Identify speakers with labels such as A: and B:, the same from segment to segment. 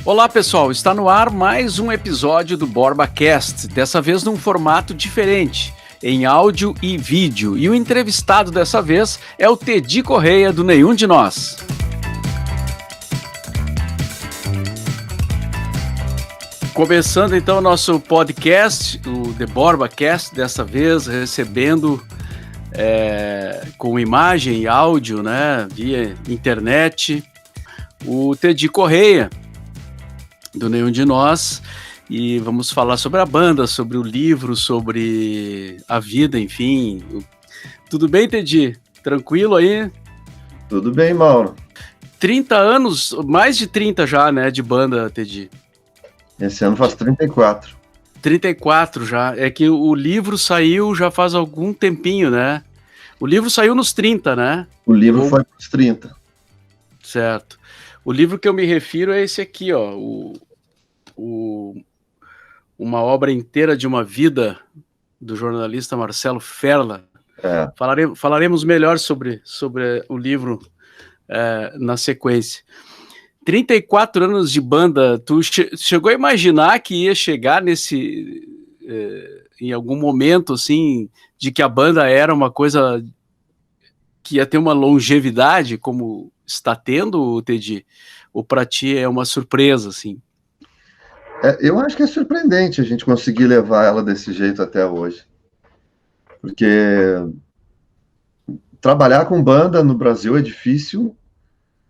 A: Olá pessoal, está no ar mais um episódio do BorbaCast, dessa vez num formato diferente, em áudio e vídeo. E o entrevistado dessa vez é o Tedi Correia, do Nenhum de Nós. Começando então o nosso podcast, o The BorbaCast, dessa vez recebendo com imagem e áudio, né, via internet, o Tedi Correia, do Nenhum de Nós, e vamos falar sobre a banda, sobre o livro, sobre a vida, enfim. Tudo bem, Tedi? Tranquilo aí?
B: Tudo bem, Mauro.
A: 30 anos, mais de 30 já, né, de banda, Tedi?
B: Esse ano faz 34.
A: 34 já. É que o livro saiu já faz algum tempinho, né? O livro saiu nos 30, né?
B: O livro foi nos 30.
A: Certo. O livro que eu me refiro é esse aqui, ó, Uma Obra Inteira de uma Vida, do jornalista Marcelo Ferla. Falaremos melhor sobre o livro na sequência. 34 anos de banda, tu chegou a imaginar que ia chegar em algum momento, assim, de que a banda era uma coisa que ia ter uma longevidade, como está tendo, Tedi? Ou para ti é uma surpresa, assim?
B: Eu acho que é surpreendente a gente conseguir levar ela desse jeito até hoje. Porque trabalhar com banda no Brasil é difícil.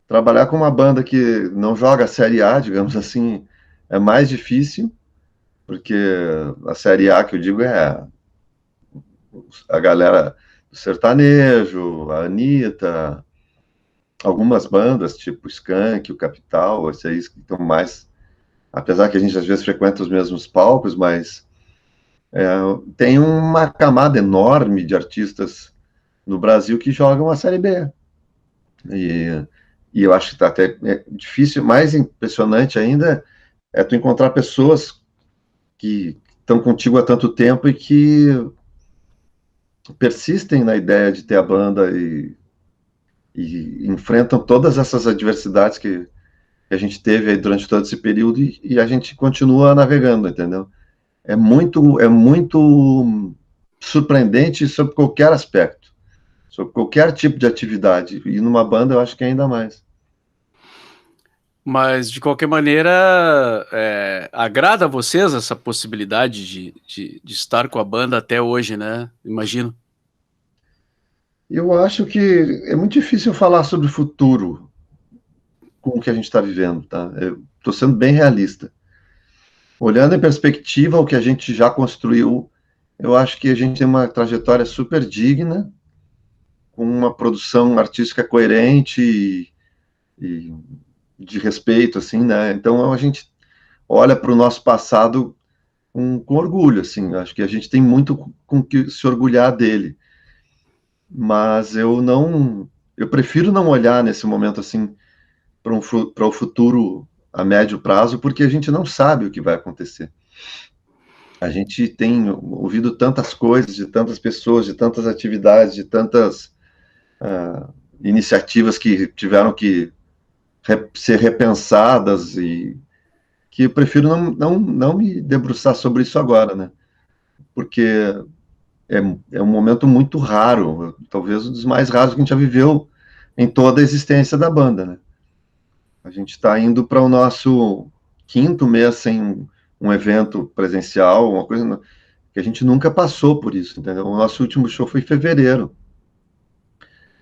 B: Trabalhar com uma banda que não joga a Série A, digamos assim, é mais difícil. Porque a Série A, que eu digo, é a galera do sertanejo, a Anitta, algumas bandas, tipo Skank, o Capital, esses aí que estão mais... Apesar que a gente às vezes frequenta os mesmos palcos, mas tem uma camada enorme de artistas no Brasil que jogam a Série B. E eu acho que tá até difícil, mais impressionante ainda é tu encontrar pessoas que estão contigo há tanto tempo e que persistem na ideia de ter a banda e enfrentam todas essas adversidades que a gente teve aí durante todo esse período e a gente continua navegando, entendeu? É muito surpreendente sobre qualquer aspecto, sobre qualquer tipo de atividade. E numa banda eu acho que ainda mais.
A: Mas, de qualquer maneira, agrada a vocês essa possibilidade de estar com a banda até hoje, né? Imagino.
B: Eu acho que é muito difícil falar sobre o futuro com o que a gente está vivendo, tá? Eu estou sendo bem realista. Olhando em perspectiva o que a gente já construiu, eu acho que a gente tem uma trajetória super digna, com uma produção artística coerente e de respeito, assim, né? Então a gente olha para o nosso passado com orgulho, assim. Acho que a gente tem muito com que se orgulhar dele. Mas eu prefiro não olhar nesse momento assim para o futuro a médio prazo, porque a gente não sabe o que vai acontecer. A gente tem ouvido tantas coisas de tantas pessoas, de tantas atividades, de tantas iniciativas que tiveram que ser repensadas e que eu prefiro não me debruçar sobre isso agora, né? Porque é um momento muito raro, talvez um dos mais raros que a gente já viveu em toda a existência da banda, né? A gente está indo para o nosso quinto mês sem um evento presencial, uma coisa que a gente nunca passou por isso, entendeu? O nosso último show foi em fevereiro.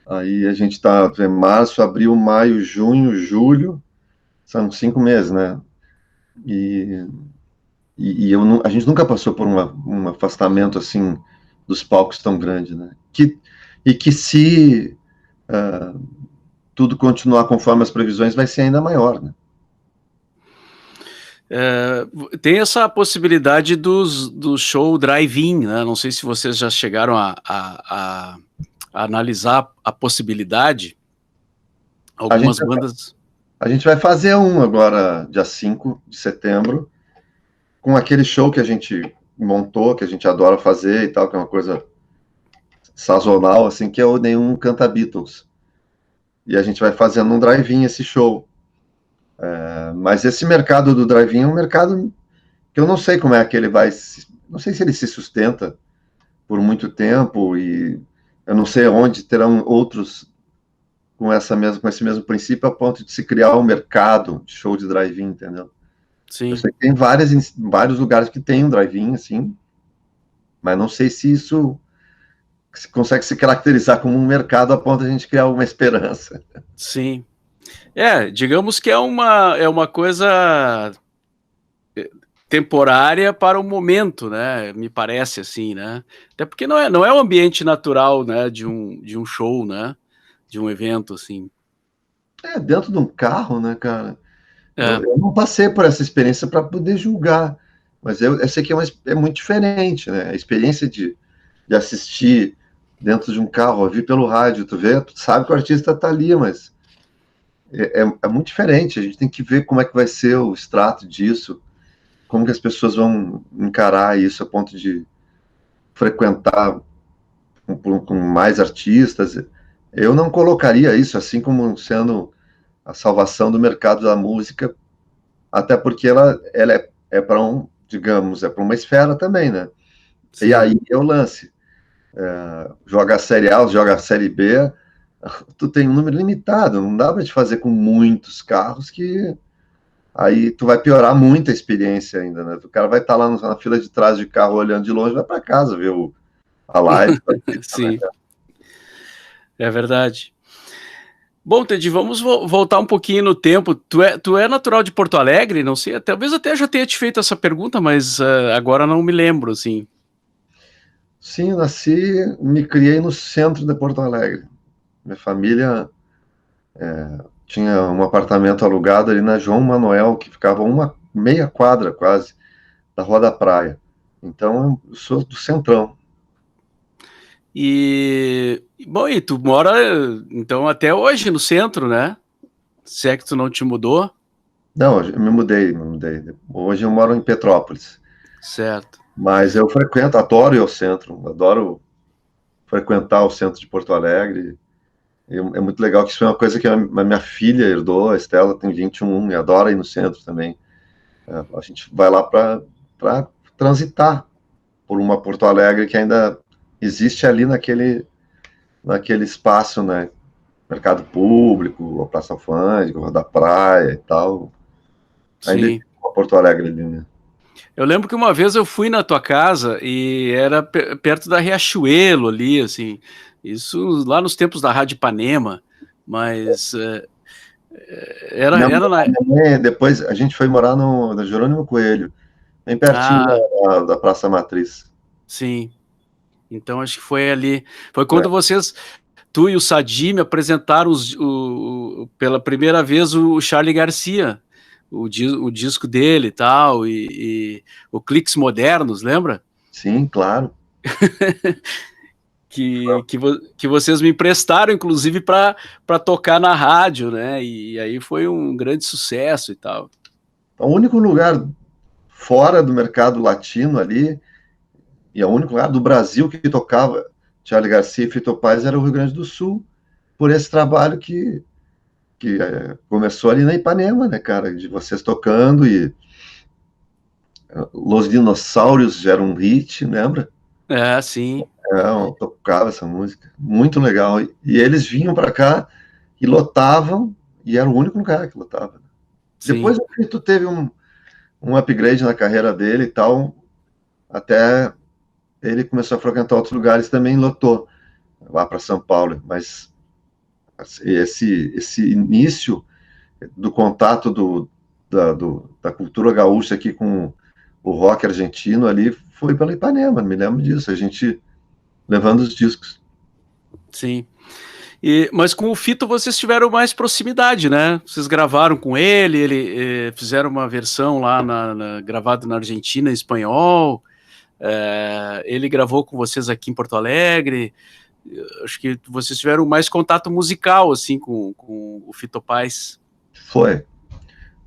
B: Aí a gente está em março, abril, maio, junho, julho, são 5 meses, né? E a gente nunca passou por um afastamento assim dos palcos tão grande, né? Que se tudo continuar conforme as previsões vai ser ainda maior, né?
A: Tem essa possibilidade do show drive-in, né? Não sei se vocês já chegaram a analisar a possibilidade. Algumas bandas...
B: A gente vai fazer um agora, dia 5 de setembro, com aquele show que a gente montou, que a gente adora fazer e tal, que é uma coisa sazonal, assim, que é o Nenhum Canta Beatles. E a gente vai fazendo um drive-in esse show. Mas esse mercado do drive-in é um mercado que eu não sei como é que ele vai, não sei se ele se sustenta por muito tempo, e eu não sei onde terão outros com esse mesmo princípio, a ponto de se criar um mercado de show de drive-in, entendeu?
A: Sim.
B: Eu sei que tem vários lugares que tem um drive-in, assim, mas não sei se isso consegue se caracterizar como um mercado a ponto de a gente criar uma esperança.
A: Sim. Digamos que é uma coisa temporária para o momento, né? Me parece assim, né? Até porque não é o ambiente natural, né? De um show, né? De um evento, assim.
B: Dentro de um carro, né, cara?
A: É.
B: Eu não passei por essa experiência para poder julgar, mas eu sei que é muito diferente, né? A experiência de assistir dentro de um carro, ouvir pelo rádio, tu sabe que o artista tá ali, mas é muito diferente. A gente tem que ver como é que vai ser o extrato disso, como que as pessoas vão encarar isso a ponto de frequentar com mais artistas. Eu não colocaria isso assim como sendo a salvação do mercado da música, até porque ela é para digamos, é para uma esfera também, né? Sim. E aí é o lance. Joga a Série A, joga a Série B, tu tem um número limitado, não dá para te fazer com muitos carros, que aí tu vai piorar muito a experiência ainda, né? O cara vai estar lá na fila de trás de carro olhando de longe, vai para casa ver a live.
A: Sim, é verdade. Bom, Teddy, vamos voltar um pouquinho no tempo. Tu é natural de Porto Alegre? Não sei, talvez até já tenha te feito essa pergunta, mas agora não me lembro, assim.
B: Sim, me criei no centro de Porto Alegre. Minha família tinha um apartamento alugado ali na João Manuel, que ficava uma meia quadra quase da Rua da Praia. Então, eu sou do centrão.
A: Bom, e tu mora, então, até hoje no centro, né? Se é que tu não te mudou.
B: Não, eu me mudei. Hoje eu moro em Petrópolis.
A: Certo.
B: Mas eu adoro ir ao centro, adoro frequentar o centro de Porto Alegre. É muito legal que isso foi uma coisa que a minha filha herdou, a Estela tem 21 e adora ir no centro também. A gente vai lá para transitar por uma Porto Alegre que ainda existe ali naquele espaço, né? Mercado Público, a Praça Alfândega, a Rua da Praia e tal. Ainda
A: Sim.
B: existe uma Porto Alegre ali, né?
A: Eu lembro que uma vez eu fui na tua casa e era perto da Riachuelo ali, assim, isso lá nos tempos da Rádio Ipanema, mas era na...
B: Depois a gente foi morar no Jerônimo Coelho, bem pertinho da Praça Matriz.
A: Sim, então acho que foi ali, foi quando tu e o Sadi me apresentaram pela primeira vez o Charly Garcia, o disco dele e tal, e o Cliques Modernos, lembra?
B: Sim, claro.
A: que vocês me emprestaram, inclusive, para tocar na rádio, né? E aí foi um grande sucesso e tal.
B: O único lugar fora do mercado latino ali, e o único lugar do Brasil que tocava Charly Garcia e Fito Paz era o Rio Grande do Sul, por esse trabalho que começou ali na Ipanema, né, cara? De vocês tocando, e Los Dinossauros já era um hit, lembra?
A: Sim.
B: Eu tocava essa música, muito legal. E eles vinham para cá e lotavam, e era o único lugar que lotava. Sim. Depois o Fito teve um upgrade na carreira dele e tal, até ele começou a frequentar outros lugares, também lotou lá para São Paulo, mas esse início do contato da cultura gaúcha aqui com o rock argentino ali foi pela Ipanema, me lembro disso, a gente levando os discos.
A: Sim. Mas com o Fito vocês tiveram mais proximidade, né? Vocês gravaram com ele fizeram uma versão lá gravado na Argentina em espanhol, ele gravou com vocês aqui em Porto Alegre. Acho que vocês tiveram mais contato musical, assim, com o Fito Paz.
B: Foi.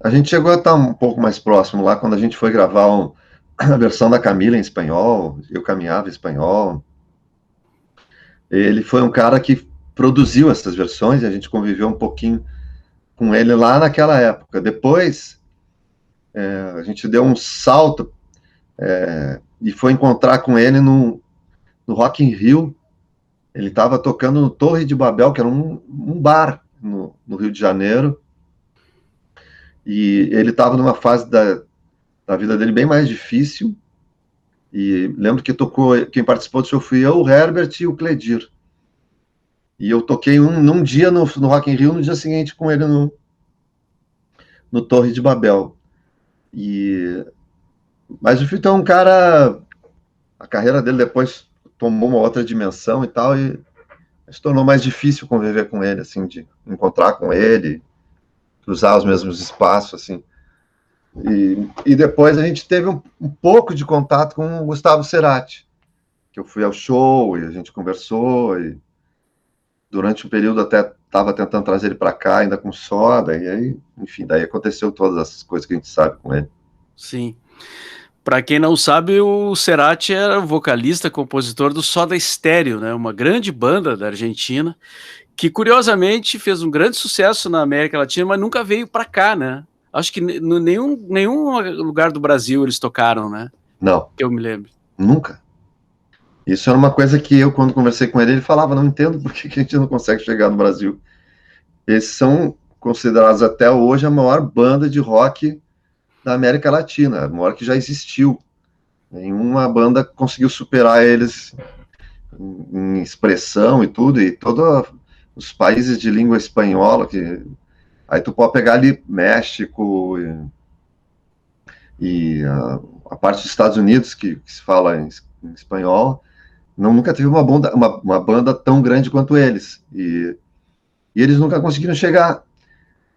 B: A gente chegou a estar um pouco mais próximo lá, quando a gente foi gravar a versão da Camila em espanhol, eu caminhava em espanhol. Ele foi um cara que produziu essas versões, e a gente conviveu um pouquinho com ele lá naquela época. Depois, a gente deu um salto e foi encontrar com ele no Rock in Rio. Ele estava tocando no Torre de Babel, que era um bar no Rio de Janeiro, e ele estava numa fase da vida dele bem mais difícil, e lembro que quem participou do show fui eu, o Herbert e o Cledir. E eu toquei num dia no Rock in Rio, no dia seguinte com ele no Torre de Babel. Mas o Fito é um cara, a carreira dele depois tomou uma outra dimensão e tal, e se tornou mais difícil conviver com ele, assim, de encontrar com ele, cruzar os mesmos espaços, assim. E depois a gente teve um pouco de contato com o Gustavo Cerati, que eu fui ao show e a gente conversou, e durante um período até estava tentando trazer ele para cá, ainda com Soda, e aí, enfim, daí aconteceu todas essas coisas que a gente sabe com ele.
A: Sim. Para quem não sabe, o Cerati era vocalista, compositor do Soda Stereo, né? Uma grande banda da Argentina, que curiosamente fez um grande sucesso na América Latina, mas nunca veio para cá, né? Acho que nenhum lugar do Brasil eles tocaram, né?
B: Não.
A: Que eu me lembro.
B: Nunca. Isso era uma coisa que eu, quando conversei com ele falava, não entendo por que a gente não consegue chegar no Brasil. Eles são considerados até hoje a maior banda de rock da América Latina, a maior que já existiu. Nenhuma banda conseguiu superar eles em expressão e tudo, e todos os países de língua espanhola, aí tu pode pegar ali México e a parte dos Estados Unidos, que se fala em espanhol, nunca teve uma banda tão grande quanto eles, e eles nunca conseguiram chegar.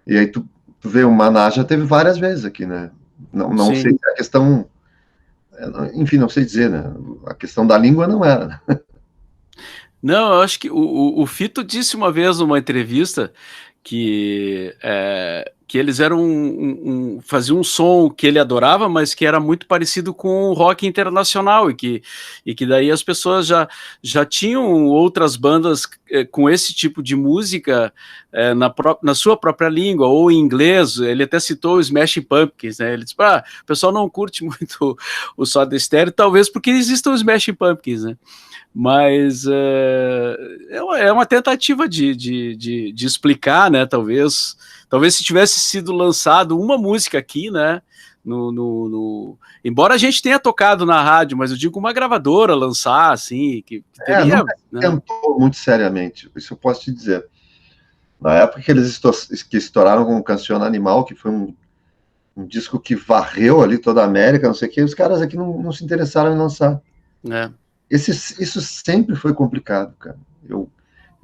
B: E aí tu vê, o Maná já teve várias vezes aqui, né? Não sei se a questão, enfim, não sei dizer, né? A questão da língua não era, né?
A: Não, eu acho que o Fito disse uma vez numa entrevista que eles eram faziam um som que ele adorava, mas que era muito parecido com o rock internacional, e que daí as pessoas já tinham outras bandas com esse tipo de música na sua própria língua, ou em inglês. Ele até citou o Smashing Pumpkins, né? Ele disse, o pessoal não curte muito o Soda Stereo, talvez porque existam os Smashing Pumpkins, né? Mas é uma tentativa de explicar, né? Talvez se tivesse sido lançado uma música aqui, né? Embora a gente tenha tocado na rádio, mas eu digo uma gravadora lançar, assim, que teria.
B: Nunca tentou muito seriamente, isso eu posso te dizer. Na época que eles estouraram com o Canção Animal, que foi um disco que varreu ali toda a América, não sei o que, os caras aqui não se interessaram em lançar. Isso sempre foi complicado, cara. Eu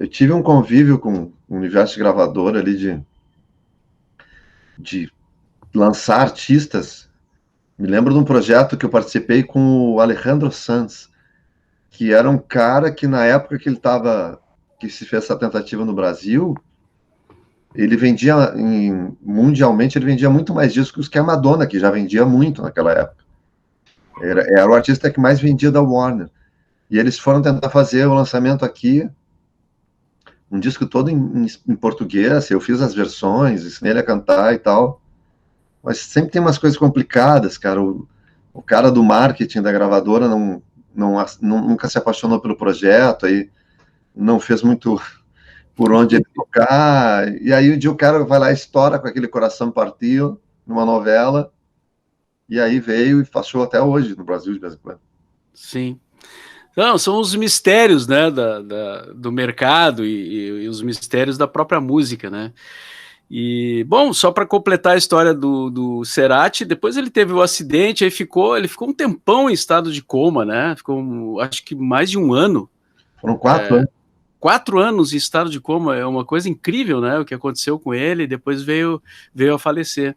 B: tive um convívio com o universo de gravadora ali de lançar artistas. Me lembro de um projeto que eu participei com o Alejandro Sanz, que era um cara que na época que se fez essa tentativa no Brasil, ele vendia mundialmente, ele vendia muito mais discos que a Madonna, que já vendia muito naquela época. Era o artista que mais vendia da Warner. E eles foram tentar fazer o lançamento aqui, um disco todo em português. Eu fiz as versões, ensinei ele a cantar e tal. Mas sempre tem umas coisas complicadas, cara. O cara do marketing da gravadora nunca se apaixonou pelo projeto, aí não fez muito por onde ele tocar. E aí um dia o cara vai lá e estoura com aquele Coração Partido numa novela. E aí veio e faz show até hoje no Brasil, de vez em quando.
A: Sim. Não, são os mistérios, né, do mercado e os mistérios da própria música, né? E, bom, só para completar a história do Cerati, depois ele teve o acidente, aí ele ficou um tempão em estado de coma, né? Ficou, acho que mais de um ano.
B: Foram 4 anos.
A: 4 anos em estado de coma, é uma coisa incrível, né? O que aconteceu com ele, depois veio a falecer.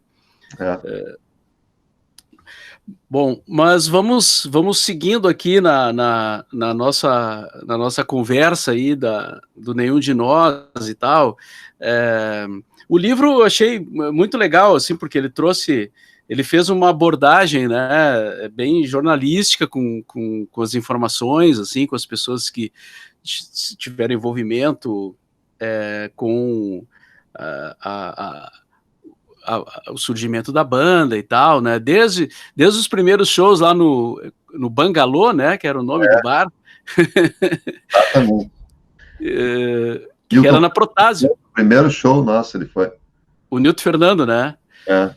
A: Bom, mas vamos seguindo aqui na nossa conversa aí do Nenhum de Nós e tal. O livro eu achei muito legal, assim, porque ele fez uma abordagem, né, bem jornalística com as informações, assim, com as pessoas que tiveram envolvimento com o surgimento da banda e tal, né? Desde os primeiros shows lá no Bangalô, né? Que era o nome do bar.
B: Exatamente.
A: Que era na Protásio.
B: O primeiro show nosso, ele foi.
A: O Nilton Fernando, né?
B: É.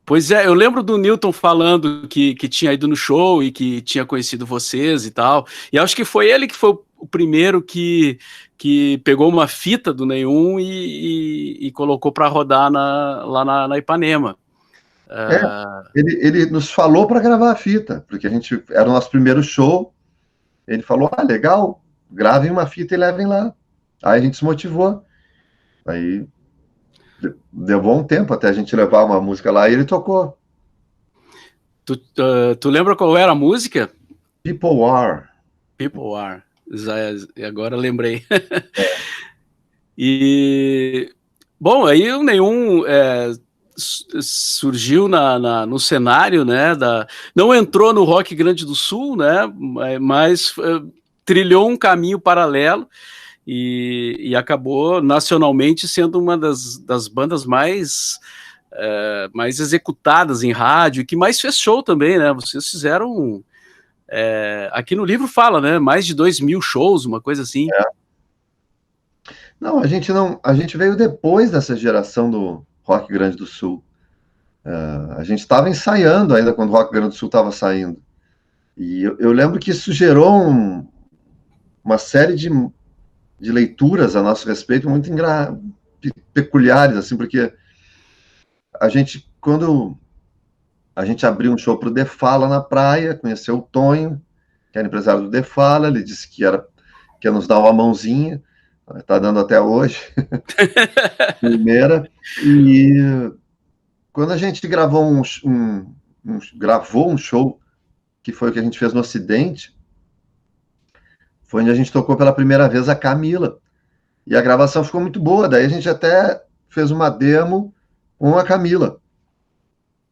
A: Pois é, eu lembro do Nilton falando que tinha ido no show e que tinha conhecido vocês e tal. E acho que foi ele que foi o primeiro que pegou uma fita do Nenhum e colocou para rodar lá na Ipanema.
B: Ele nos falou para gravar a fita, porque era o nosso primeiro show. Ele falou: legal, gravem uma fita e levem lá. Aí a gente se motivou. Aí deu bom tempo até a gente levar uma música lá e ele tocou.
A: Tu lembra qual era a música?
B: People Are.
A: People Are. Agora lembrei. E bom, aí o Nenhum surgiu no cenário, né? Não entrou no Rock Grande do Sul, né? Mas trilhou um caminho paralelo e acabou nacionalmente sendo uma das bandas mais executadas em rádio, que mais fez show também, né? Vocês fizeram, aqui no livro fala, né? Mais de 2.000 shows, uma coisa assim.
B: Não, a gente veio depois dessa geração do Rock Grande do Sul. A gente estava ensaiando ainda quando o Rock Grande do Sul estava saindo. E eu lembro que isso gerou uma série de leituras a nosso respeito muito peculiares, assim, porque quando a gente abriu um show para o Defala na praia, conheceu o Tonho, que era empresário do Defala, ele disse que ia nos dar uma mãozinha, está dando até hoje, primeira, e quando a gente gravou gravou um show, que foi o que a gente fez no Ocidente, foi onde a gente tocou pela primeira vez a Camila, e a gravação ficou muito boa, daí a gente até fez uma demo com a Camila,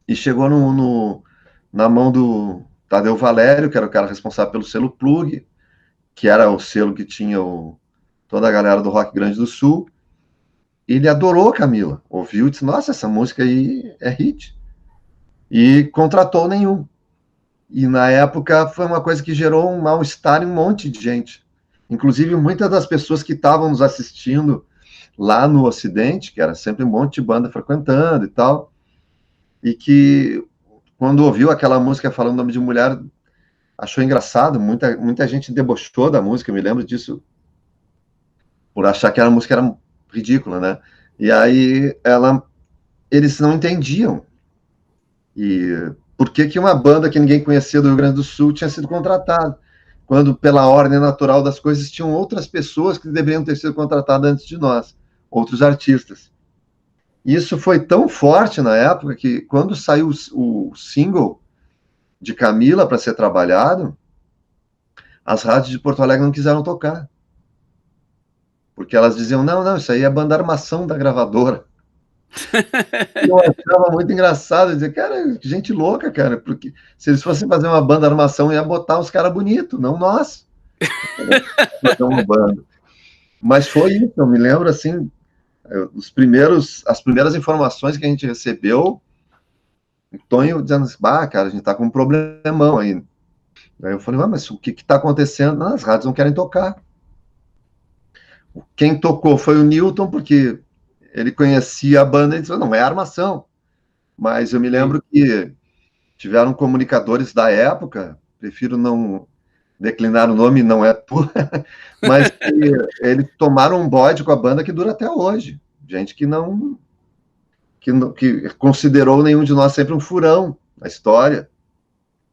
B: e chegou na mão do Tadeu Valério, que era o cara responsável pelo selo Plug, que era o selo que tinha toda a galera do Rock Grande do Sul. Ele adorou a Camila, ouviu e disse: nossa, essa música aí é hit. E contratou o Nenhum. E na época foi uma coisa que gerou um mal-estar em um monte de gente. Inclusive, muitas das pessoas que estavam nos assistindo lá no Ocidente, que era sempre um monte de banda frequentando e tal, e que quando ouviu aquela música falando nome de mulher, achou engraçado, muita gente debochou da música, eu me lembro disso, por achar que a música era ridícula, né? E aí eles não entendiam. E por que uma banda que ninguém conhecia do Rio Grande do Sul tinha sido contratada, quando pela ordem natural das coisas tinham outras pessoas que deveriam ter sido contratadas antes de nós, outros artistas. Isso foi tão forte na época que quando saiu o single de Camila para ser trabalhado, as rádios de Porto Alegre não quiseram tocar. Porque elas diziam: não, isso aí é banda armação da gravadora. Eu achava muito engraçado dizer: cara, gente louca, cara, porque se eles fossem fazer uma banda armação, ia botar uns caras bonitos, não nós. Fazer uma banda. Mas foi isso, eu me lembro assim, as primeiras informações que a gente recebeu, o Tonho dizendo assim: cara, a gente tá com um problemão aí. Aí eu falei: mas o que tá acontecendo? Não, as rádios não querem tocar. Quem tocou foi o Newton, porque ele conhecia a banda e disse: não, é armação. Mas eu me lembro que tiveram comunicadores da época, prefiro não declinar o nome, não é tu, mas eles tomaram um bode com a banda que dura até hoje. Gente que considerou nenhum de nós sempre um furão na história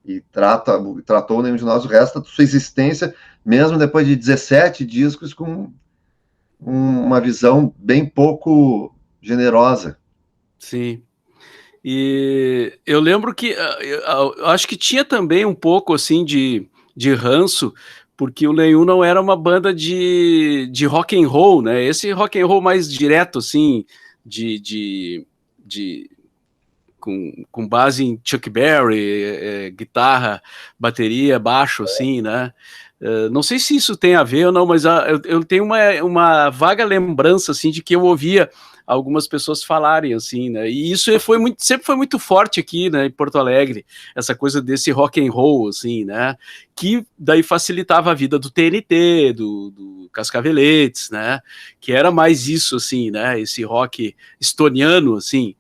B: e tratou nenhum de nós o resto da sua existência, mesmo depois de 17 discos, com uma visão bem pouco generosa.
A: Sim. E eu lembro que eu acho que tinha também um pouco assim de ranço, porque o Nenhum não era uma banda de rock and roll, né? Esse rock and roll mais direto, assim, com base em Chuck Berry, guitarra, bateria, baixo, assim, né? Não sei se isso tem a ver ou não, mas eu tenho uma vaga lembrança, assim, de que eu ouvia algumas pessoas falarem, assim, né? E isso sempre foi muito forte aqui, né, em Porto Alegre, essa coisa desse rock and roll, assim, né? Que daí facilitava a vida do TNT, do Cascaveletes, né? Que era mais isso, assim, né? Esse rock estoniano, assim,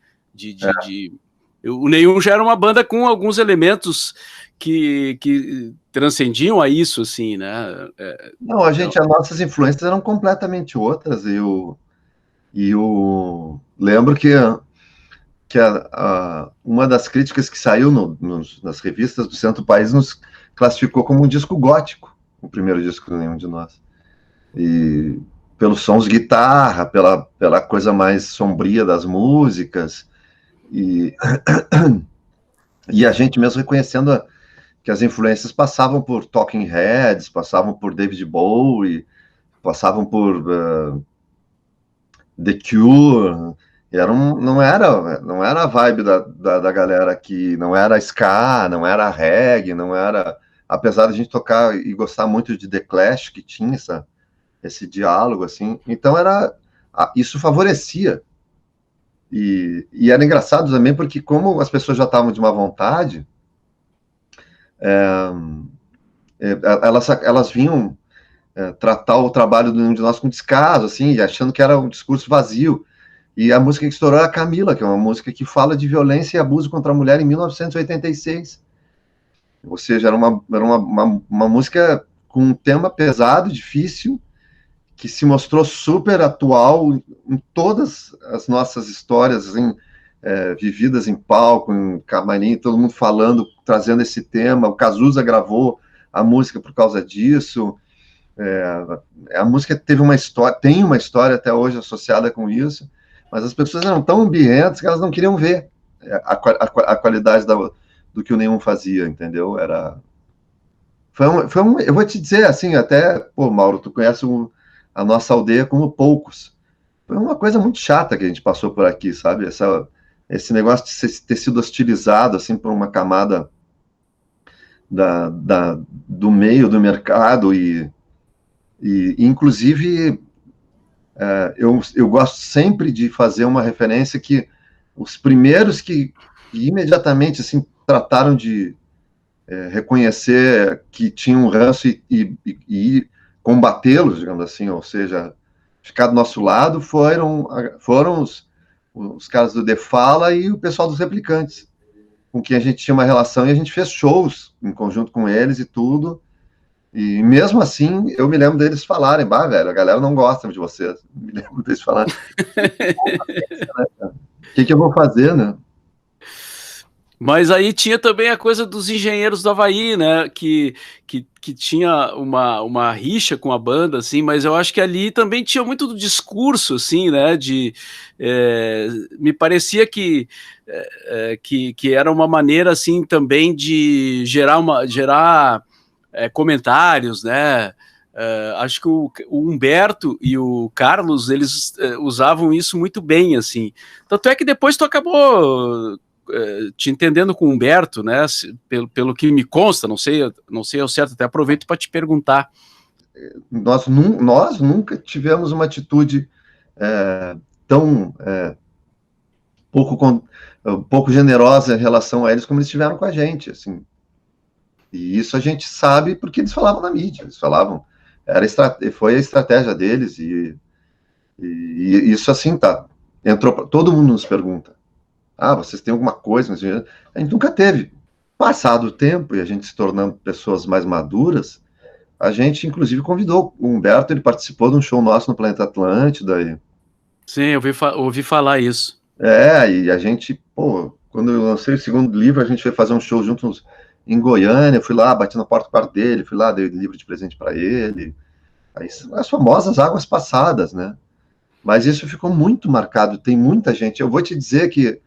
A: o Nenhum já era uma banda com alguns elementos que transcendiam a isso, assim, né?
B: Não, as nossas influências eram completamente outras, e eu lembro que uma das críticas que saiu nas revistas do Centro do País nos classificou como um disco gótico, o primeiro disco do Nenhum de Nós. E pelos sons de guitarra, pela coisa mais sombria das músicas, e a gente mesmo reconhecendo que as influências passavam por Talking Heads, passavam por David Bowie, passavam por The Cure. Não era a vibe da galera aqui, não era ska, não era reggae, não era... Apesar de a gente tocar e gostar muito de The Clash, que tinha esse diálogo, assim, então isso favorecia. E era engraçado também, porque como as pessoas já estavam de má vontade, elas vinham tratar o trabalho de um de nós com descaso, assim, achando que era um discurso vazio. E a música que estourou é a Camila, que é uma música que fala de violência e abuso contra a mulher em 1986. Ou seja, era uma música com um tema pesado, difícil, que se mostrou super atual em todas as nossas histórias, assim, vividas em palco, em camarim, todo mundo falando, trazendo esse tema. O Cazuza gravou a música por causa disso. A música tem uma história até hoje associada com isso, mas as pessoas eram tão ambientes que elas não queriam ver a qualidade do que o Nenhum fazia, entendeu? Eu vou te dizer assim, até, pô, Mauro, tu conhece a nossa aldeia como poucos. Foi uma coisa muito chata que a gente passou por aqui, sabe? Esse negócio de ter sido hostilizado assim por uma camada do meio do mercado e inclusive eu gosto sempre de fazer uma referência que os primeiros que imediatamente assim trataram de reconhecer que tinham um ranço e combatê-los, digamos assim, ou seja, ficar do nosso lado foram os caras do The Fala e o pessoal dos Replicantes, com quem a gente tinha uma relação e a gente fez shows em conjunto com eles e tudo. E mesmo assim, eu me lembro deles falarem, bah, velho, a galera não gosta de vocês. Me lembro deles falarem. O que eu vou fazer, né?
A: Mas aí tinha também a coisa dos Engenheiros do Havaí, né? Que tinha uma rixa com a banda, assim, mas eu acho que ali também tinha muito do discurso, assim, né? Me parecia que era uma maneira, assim, também de gerar comentários, né? Acho que o Humberto e o Carlos, eles usavam isso muito bem, assim. Tanto é que depois tu acabou te entendendo com o Humberto, né? Pelo que me consta, não sei ao certo, até aproveito para te perguntar.
B: Nós nunca tivemos uma atitude tão pouco generosa em relação a eles como eles tiveram com a gente, assim. E isso a gente sabe porque eles falavam na mídia, eles falavam, foi a estratégia deles, e isso assim, tá, todo mundo nos pergunta, vocês têm alguma coisa? A gente nunca teve. Passado o tempo, e a gente se tornando pessoas mais maduras, a gente inclusive convidou o Humberto, ele participou de um show nosso no Planeta Atlântida.
A: Sim, eu ouvi falar isso.
B: E a gente, pô, quando eu lancei o segundo livro, a gente foi fazer um show juntos em Goiânia, eu fui lá, bati na porta do quarto dele, fui lá, dei livro de presente para ele. Aí, as famosas águas passadas, né? Mas isso ficou muito marcado, tem muita gente. Eu vou te dizer que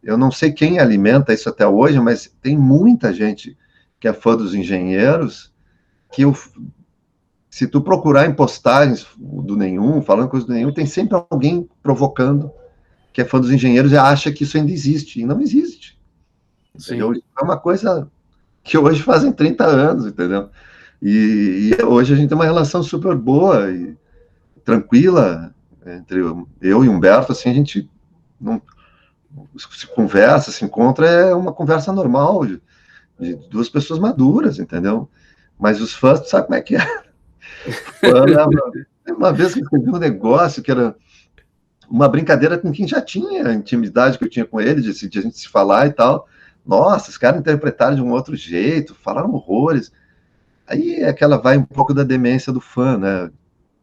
B: eu não sei quem alimenta isso até hoje, mas tem muita gente que é fã dos Engenheiros, se tu procurar em postagens do Nenhum, falando coisas do Nenhum, tem sempre alguém provocando, que é fã dos Engenheiros e acha que isso ainda existe, e não existe. Entendeu? É uma coisa que hoje fazem 30 anos, entendeu? E hoje a gente tem uma relação super boa e tranquila entre eu e Humberto, assim, a gente não se conversa, se encontra, é uma conversa normal de duas pessoas maduras, entendeu? Mas os fãs, tu sabe como é que é? Uma vez que eu escrevi um negócio que era uma brincadeira com quem já tinha a intimidade que eu tinha com ele, de a gente se falar e tal. Nossa, os caras interpretaram de um outro jeito, falaram horrores. Aí aquela vai um pouco da demência do fã, né?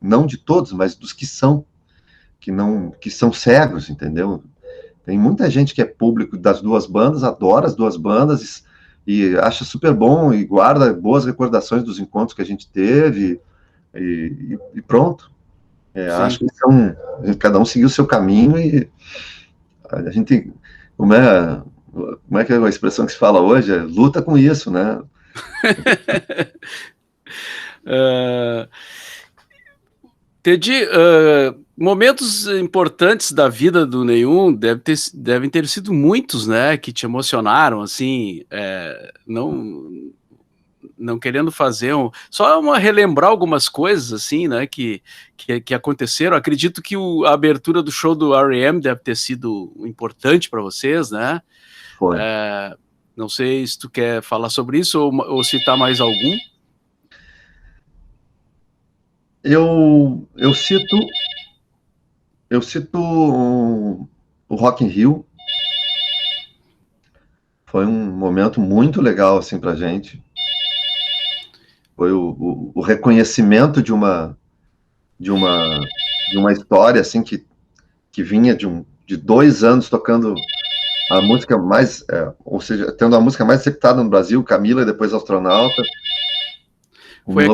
B: Não de todos, mas dos que são cegos, entendeu? Tem muita gente que é público das duas bandas, adora as duas bandas e acha super bom e guarda boas recordações dos encontros que a gente teve e pronto. Acho que cada um seguiu o seu caminho e a gente, como é que é a expressão que se fala hoje? Luta com isso, né?
A: Teddy, momentos importantes da vida do Neyum devem ter sido muitos, né, que te emocionaram, assim, não querendo fazer relembrar algumas coisas, assim, né, que aconteceram. Acredito que a abertura do show do R.E.M. deve ter sido importante para vocês, né?
B: Foi.
A: Não sei se tu quer falar sobre isso ou citar mais algum.
B: Eu cito o Rock in Rio. Foi um momento muito legal assim pra gente. Foi o reconhecimento de uma história assim que vinha de 2 anos tocando a música mais, ou seja, tendo a música mais executada no Brasil, Camila e depois Astronauta.
A: Foi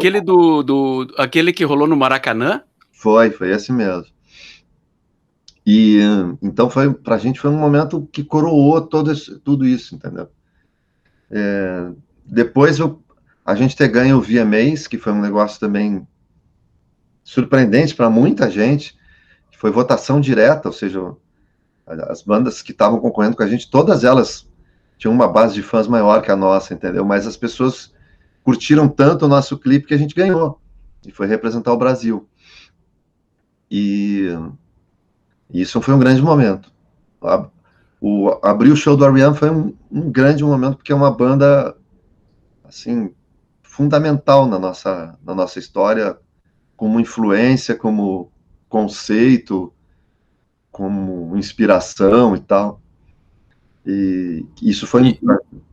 A: aquele que rolou no Maracanã?
B: Foi esse mesmo. E então pra gente foi um momento que coroou tudo isso, entendeu? Depois a gente ter ganho o VMAs, que foi um negócio também surpreendente para muita gente, que foi votação direta, ou seja, as bandas que estavam concorrendo com a gente, todas elas tinham uma base de fãs maior que a nossa, entendeu? Mas as pessoas curtiram tanto o nosso clipe que a gente ganhou, e foi representar o Brasil. E isso foi um grande momento. Abrir o show do R.E.M. foi um grande momento, porque é uma banda, assim, fundamental na nossa história, como influência, como conceito, como inspiração e tal. E isso foi,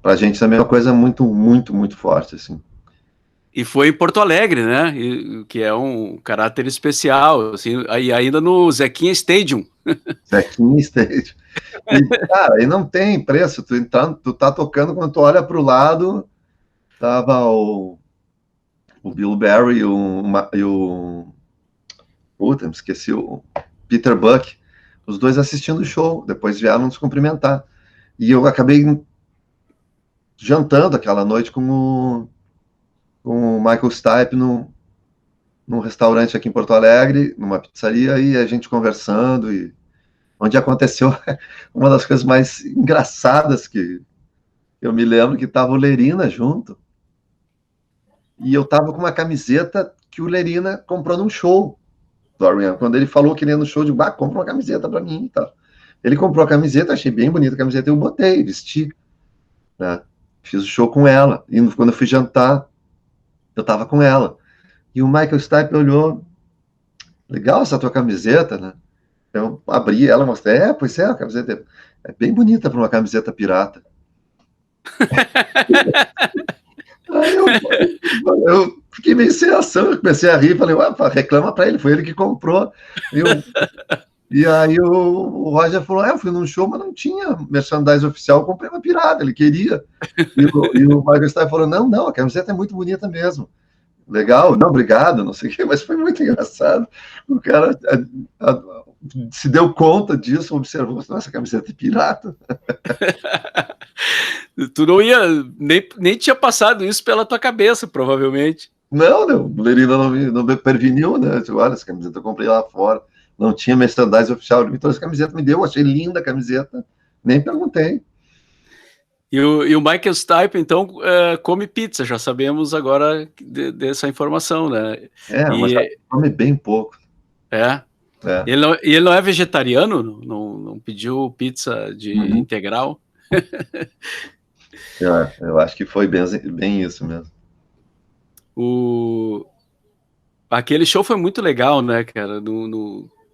B: pra gente, também uma coisa muito, muito, muito forte, assim.
A: E foi em Porto Alegre, né? Que é um caráter especial, assim, e ainda no Zequinha Stadium.
B: Zequinha Stadium. E, cara, e não tem preço. Tu tá tocando, quando tu olha pro lado, tava o Bill Berry e o puta, me esqueci, o Peter Buck, os dois assistindo o show, depois vieram nos cumprimentar. E eu acabei jantando aquela noite com o Michael Stipe num restaurante aqui em Porto Alegre, numa pizzaria, e a gente conversando, e onde aconteceu uma das coisas mais engraçadas que eu me lembro, que estava o Lerina junto, e eu estava com uma camiseta que o Lerina comprou num show do R.E.M. Quando ele falou que ele ia no show, de compra uma camiseta para mim e tal. Ele comprou a camiseta, achei bem bonita a camiseta, eu botei, vesti, né? Fiz o show com ela, e quando eu fui jantar, eu tava com ela. E o Michael Stipe olhou, legal essa tua camiseta, né? Eu abri ela, mostrei, pois é, a camiseta é bem bonita para uma camiseta pirata. Aí eu fiquei meio sem ação, eu comecei a rir, falei, reclama para ele, foi ele que comprou. E aí o Roger falou, eu fui num show, mas não tinha merchandise oficial, eu comprei uma pirata, ele queria. E o Michael Stipe falou, não, a camiseta é muito bonita mesmo. Legal, não, obrigado, não sei o quê, mas foi muito engraçado. O cara se deu conta disso, observou, nossa, camiseta é pirata.
A: Tu não ia, nem tinha passado isso pela tua cabeça, provavelmente.
B: Não, o Lerina não me preveniu, né? Olha, essa camiseta eu comprei lá fora. não tinha merchandising oficial, ele me trouxe a camiseta, me deu, achei linda a camiseta, nem perguntei.
A: E o Michael Stipe, então, come pizza, já sabemos agora dessa informação, né?
B: Mas come bem pouco.
A: Ele não é vegetariano? Não pediu pizza de integral?
B: Eu acho que foi bem isso mesmo.
A: Aquele show foi muito legal, né, cara?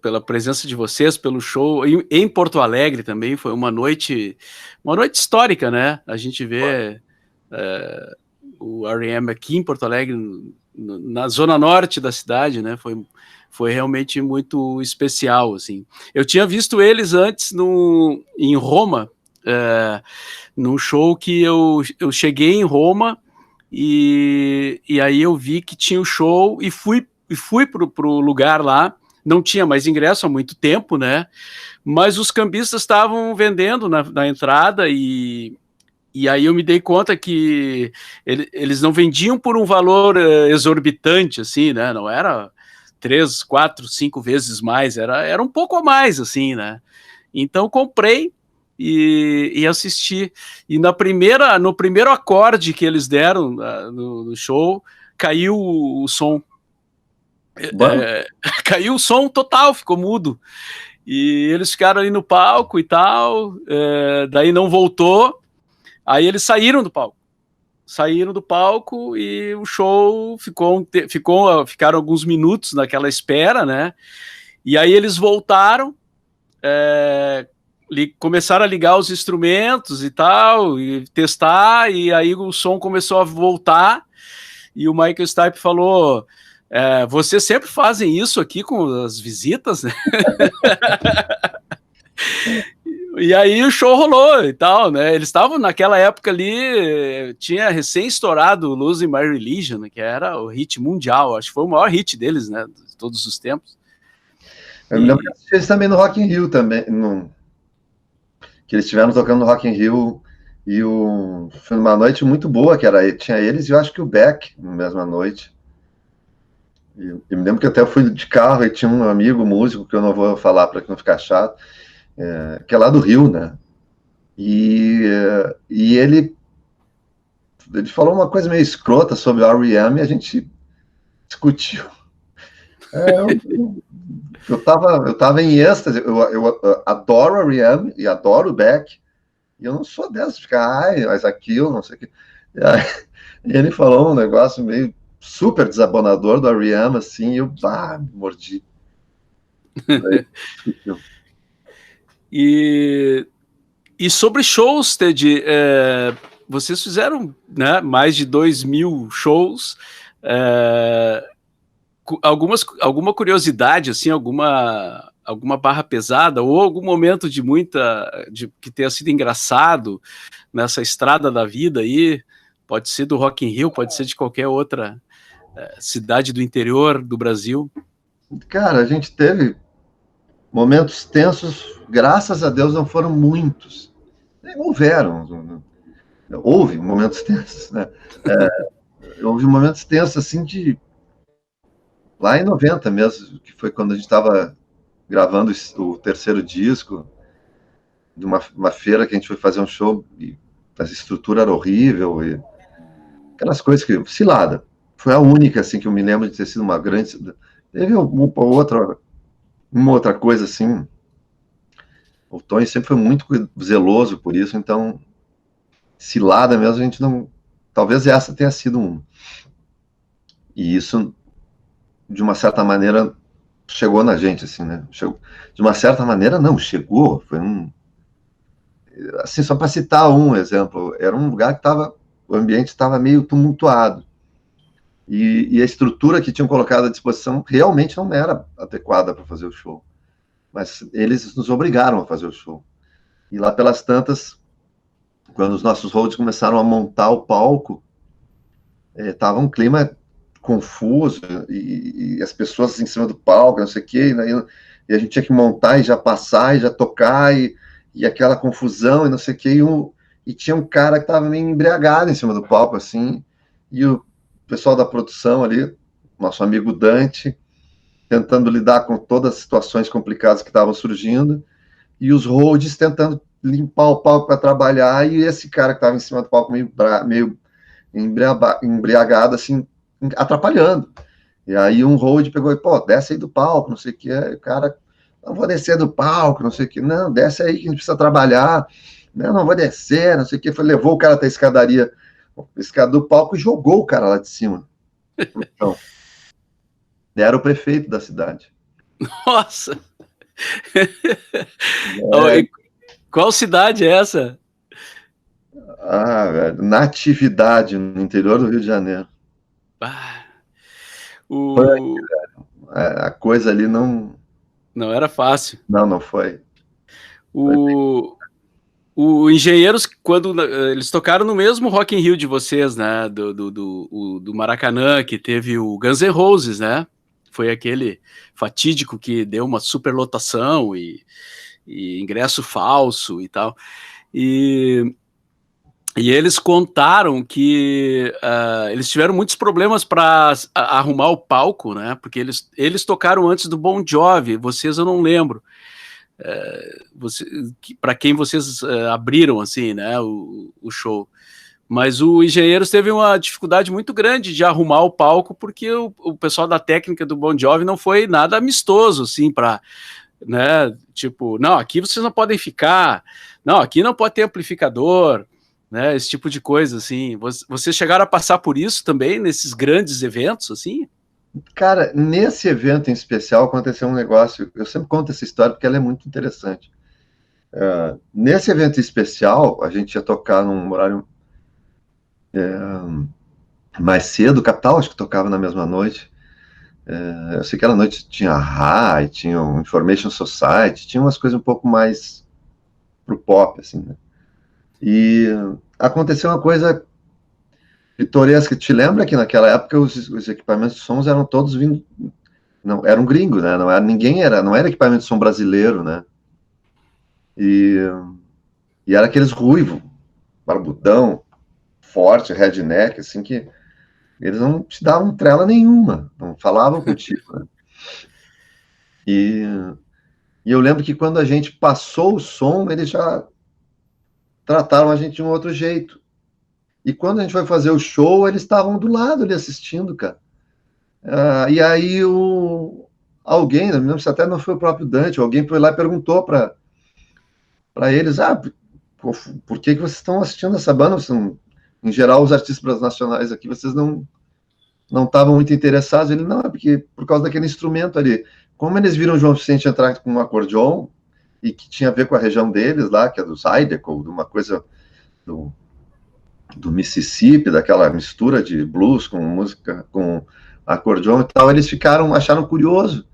A: Pela presença de vocês, pelo show. Em Porto Alegre também foi uma noite histórica, né? A gente vê o R.E.M. aqui em Porto Alegre, na zona norte da cidade, né? Foi realmente muito especial, assim. Eu tinha visto eles antes em Roma, num show que eu cheguei em Roma e aí eu vi que tinha o show e fui pro lugar lá. Não tinha mais ingresso há muito tempo, né? Mas os cambistas estavam vendendo na entrada e aí eu me dei conta que eles não vendiam por um valor exorbitante, assim, né? Não era 3, 4, 5 vezes mais, era um pouco a mais, assim, né? Então comprei e assisti. E no primeiro acorde que eles deram no show, caiu o som. Caiu o som total, ficou mudo. E eles ficaram ali no palco e tal, daí não voltou. Aí eles saíram do palco e o show ficaram alguns minutos naquela espera, né? E aí eles voltaram, começaram a ligar os instrumentos e tal, e testar, e aí o som começou a voltar, e o Michael Stipe falou: vocês sempre fazem isso aqui com as visitas, né? E aí o show rolou e tal, né? Eles estavam naquela época ali, tinha recém estourado Losing My Religion, que era o hit mundial, acho que foi o maior hit deles, né? De todos os tempos.
B: Eu me lembro que assisti eles também no Rock in Rio também, que eles estiveram tocando no Rock in Rio, e foi uma noite muito boa, tinha eles e eu acho que o Beck na mesma noite. E me lembro que até eu fui de carro e tinha um amigo músico, que eu não vou falar para não ficar chato, que é lá do Rio, né? E ele falou uma coisa meio escrota sobre o R.E.M. e a gente discutiu. Eu tava em êxtase, eu adoro o R.E.M. e adoro o Beck, e eu não sou dessa de ficar, mas aquilo, não sei o que. E ele falou um negócio meio super desabonador do R.E.M., assim, e eu mordi.
A: E sobre shows, Ted, vocês fizeram, né, mais de 2.000 shows. Alguma curiosidade, assim, alguma barra pesada, ou algum momento que tenha sido engraçado nessa estrada da vida aí? Pode ser do Rock in Rio, pode ser de qualquer outra cidade do interior do Brasil.
B: Cara, a gente teve momentos tensos, graças a Deus não foram muitos. Houve momentos tensos, né? Houve momentos tensos, assim, lá em 90 mesmo, que foi quando a gente estava gravando o terceiro disco, de uma feira que a gente foi fazer um show, e a estrutura era horrível, e aquelas coisas que... Cilada. Foi a única, assim, que eu me lembro de ter sido uma grande... Teve uma outra coisa, assim... O Tony sempre foi muito zeloso por isso, então, cilada mesmo, a gente não... Talvez essa tenha sido uma. E isso, de uma certa maneira, chegou na gente, assim, né? De uma certa maneira, não, chegou. Foi assim, só para citar um exemplo, era um lugar que o ambiente estava meio tumultuado. E a estrutura que tinham colocado à disposição realmente não era adequada para fazer o show. Mas eles nos obrigaram a fazer o show. E lá pelas tantas, quando os nossos roadies começaram a montar o palco, estava um clima confuso, e as pessoas em cima do palco, não sei o quê, e a gente tinha que montar e já passar, e já tocar, e aquela confusão, e não sei o quê, e tinha um cara que estava meio embriagado em cima do palco, assim, e o pessoal da produção ali, nosso amigo Dante, tentando lidar com todas as situações complicadas que estavam surgindo, e os holds tentando limpar o palco para trabalhar, e esse cara que estava em cima do palco meio embriagado, assim, atrapalhando. E aí um hold pegou e, pô, desce aí do palco, não sei o que, o cara, não vou descer do palco, não sei o que, não, desce aí que a gente precisa trabalhar, não vou descer, não sei o que, levou o cara até a escada do palco e jogou o cara lá de cima. Então, era o prefeito da cidade.
A: Nossa! É. Qual cidade é essa?
B: Velho, Natividade, no interior do Rio de Janeiro. A coisa ali não
A: era fácil.
B: Não foi.
A: O Engenheiros, quando eles tocaram no mesmo Rock in Rio de vocês, né, do Maracanã, que teve o Guns N' Roses, né, foi aquele fatídico que deu uma superlotação e ingresso falso e tal, e eles contaram que eles tiveram muitos problemas para arrumar o palco, né, porque eles tocaram antes do Bon Jovi, vocês eu não lembro, para quem vocês abriram assim, né, o show, mas o Engenheiros teve uma dificuldade muito grande de arrumar o palco, porque o pessoal da técnica do Bon Jovi não foi nada amistoso, assim, para, né, tipo, não, aqui vocês não podem ficar, não, aqui não pode ter amplificador, né, esse tipo de coisa, assim. Vocês chegaram a passar por isso também, nesses grandes eventos, assim?
B: Cara, nesse evento em especial aconteceu um negócio, eu sempre conto essa história porque ela é muito interessante. Nesse evento especial, a gente ia tocar num horário mais cedo, Capital, acho que tocava na mesma noite. Eu sei que aquela noite tinha RAI, tinha o Information Society, tinha umas coisas um pouco mais pro pop, assim, né? E aconteceu uma coisa pitoresca. Te lembra que naquela época os equipamentos de sons eram todos vindo, não era um gringo, né? Não era equipamento de som brasileiro, né? E era aqueles ruivo, barbudão, forte, redneck, assim, que eles não te davam trela nenhuma, não falavam contigo, né? E eu lembro que quando a gente passou o som, eles já trataram a gente de um outro jeito. E quando a gente foi fazer o show, eles estavam do lado ali assistindo, cara. E aí alguém, não lembro se até não foi o próprio Dante, alguém foi lá e perguntou para eles, por que vocês estão assistindo essa banda? Em geral, os artistas nacionais aqui, vocês não estavam muito interessados. Ele, não, é porque por causa daquele instrumento ali. Como eles viram o João Vicente entrar com um acordeon, e que tinha a ver com a região deles lá, que é do Zydeco, de uma coisa do Mississippi, daquela mistura de blues com música, com acordeon e tal, eles acharam curioso.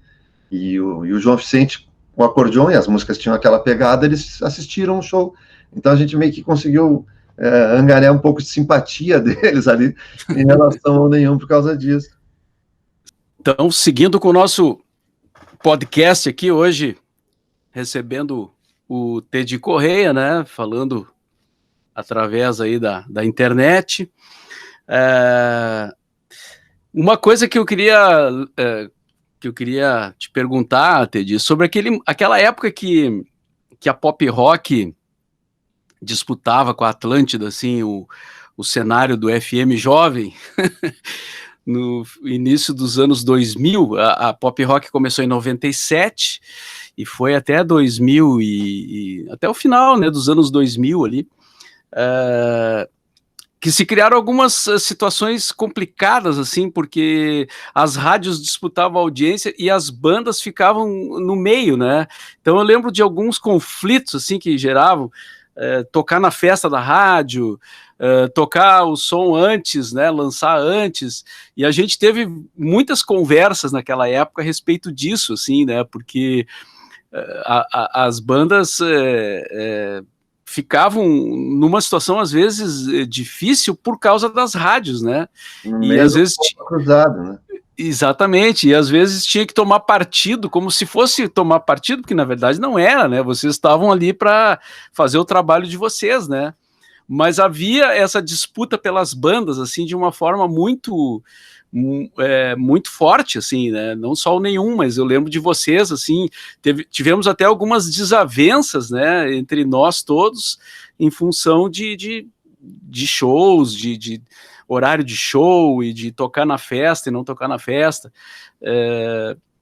B: E o João Vicente, com o acordeon, e as músicas tinham aquela pegada, eles assistiram o show. Então a gente meio que conseguiu angariar um pouco de simpatia deles ali, em relação ao nenhum por causa disso.
A: Então, seguindo com o nosso podcast aqui hoje, recebendo o Teddy Correia, né, falando através aí da internet. Uma coisa que eu queria te perguntar, Teddy, sobre aquela época que a pop rock disputava com a Atlântida, assim, o cenário do FM jovem, no início dos anos 2000, a pop rock começou em 97 e foi até 2000 até o final, né, dos anos 2000 ali, que se criaram algumas situações complicadas, assim, porque as rádios disputavam a audiência e as bandas ficavam no meio, né? Então eu lembro de alguns conflitos, assim, que geravam, tocar na festa da rádio, tocar o som antes, né, lançar antes, e a gente teve muitas conversas naquela época a respeito disso, assim, né, porque as bandas ficavam numa situação, às vezes, difícil por causa das rádios, né?
B: E às vezes cruzado, né?
A: Exatamente, e às vezes tinha que tomar partido, como se fosse tomar partido, porque na verdade não era, né? Vocês estavam ali para fazer o trabalho de vocês, né? mas havia essa disputa pelas bandas, assim, de uma forma muito forte, assim, né? Não só o Nenhum, mas eu lembro de vocês, assim, tivemos até algumas desavenças, né, entre nós todos, em função de shows, de horário de show e de tocar na festa e não tocar na festa.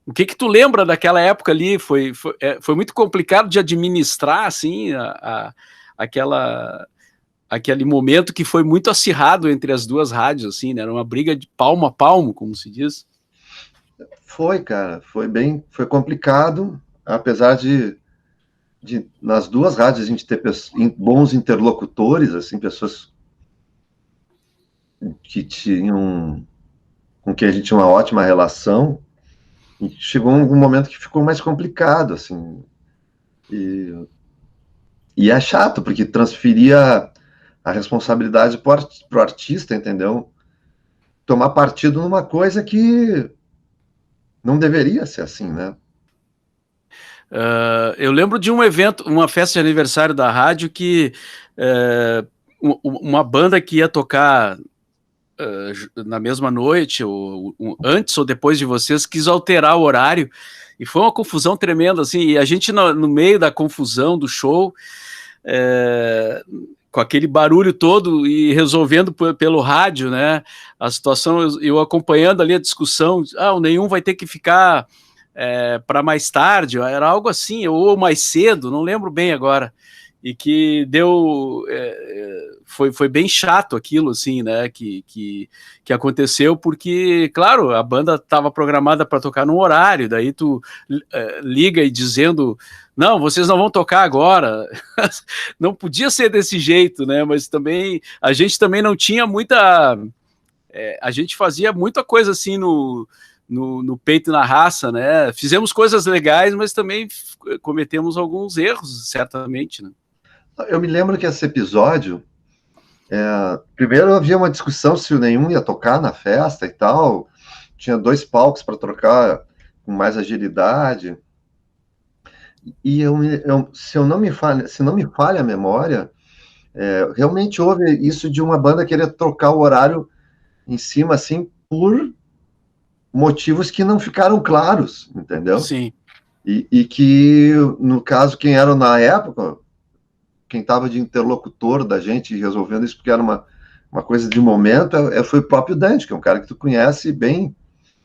A: O que tu lembra daquela época ali? Foi muito complicado de administrar, assim, aquele momento que foi muito acirrado entre as duas rádios, assim, né? Era uma briga de palmo a palmo, como se diz.
B: Foi, cara, foi complicado, apesar de nas duas rádios a gente ter bons interlocutores, assim, pessoas que tinham, com quem a gente tinha uma ótima relação, e chegou um momento que ficou mais complicado, assim, e é chato, porque transferia a responsabilidade para o artista, entendeu? Tomar partido numa coisa que não deveria ser assim, né?
A: Eu lembro de um evento, uma festa de aniversário da rádio que uma banda que ia tocar na mesma noite, ou antes ou depois de vocês, quis alterar o horário, e foi uma confusão tremenda, assim, e a gente no meio da confusão do show, com aquele barulho todo e resolvendo pelo rádio, né, a situação, eu acompanhando ali a discussão, o Nenhum vai ter que ficar para mais tarde, era algo assim, ou mais cedo, não lembro bem agora, e que deu, foi bem chato aquilo, assim, né, que aconteceu, porque, claro, a banda estava programada para tocar num horário, daí tu liga e dizendo, não, vocês não vão tocar agora, não podia ser desse jeito, né, mas também, a gente também não tinha muita, a gente fazia muita coisa assim no peito e na raça, né, fizemos coisas legais, mas também cometemos alguns erros, certamente, né.
B: Eu me lembro que esse episódio, primeiro havia uma discussão se o Nenhum ia tocar na festa e tal, tinha 2 palcos para trocar com mais agilidade, e se não me falha a memória, realmente houve isso de uma banda querer trocar o horário em cima, assim, por motivos que não ficaram claros, entendeu?
A: Sim.
B: E que, no caso, quem era na época, quem estava de interlocutor da gente resolvendo isso, porque era uma coisa de momento, foi o próprio Dante, que é um cara que tu conhece bem.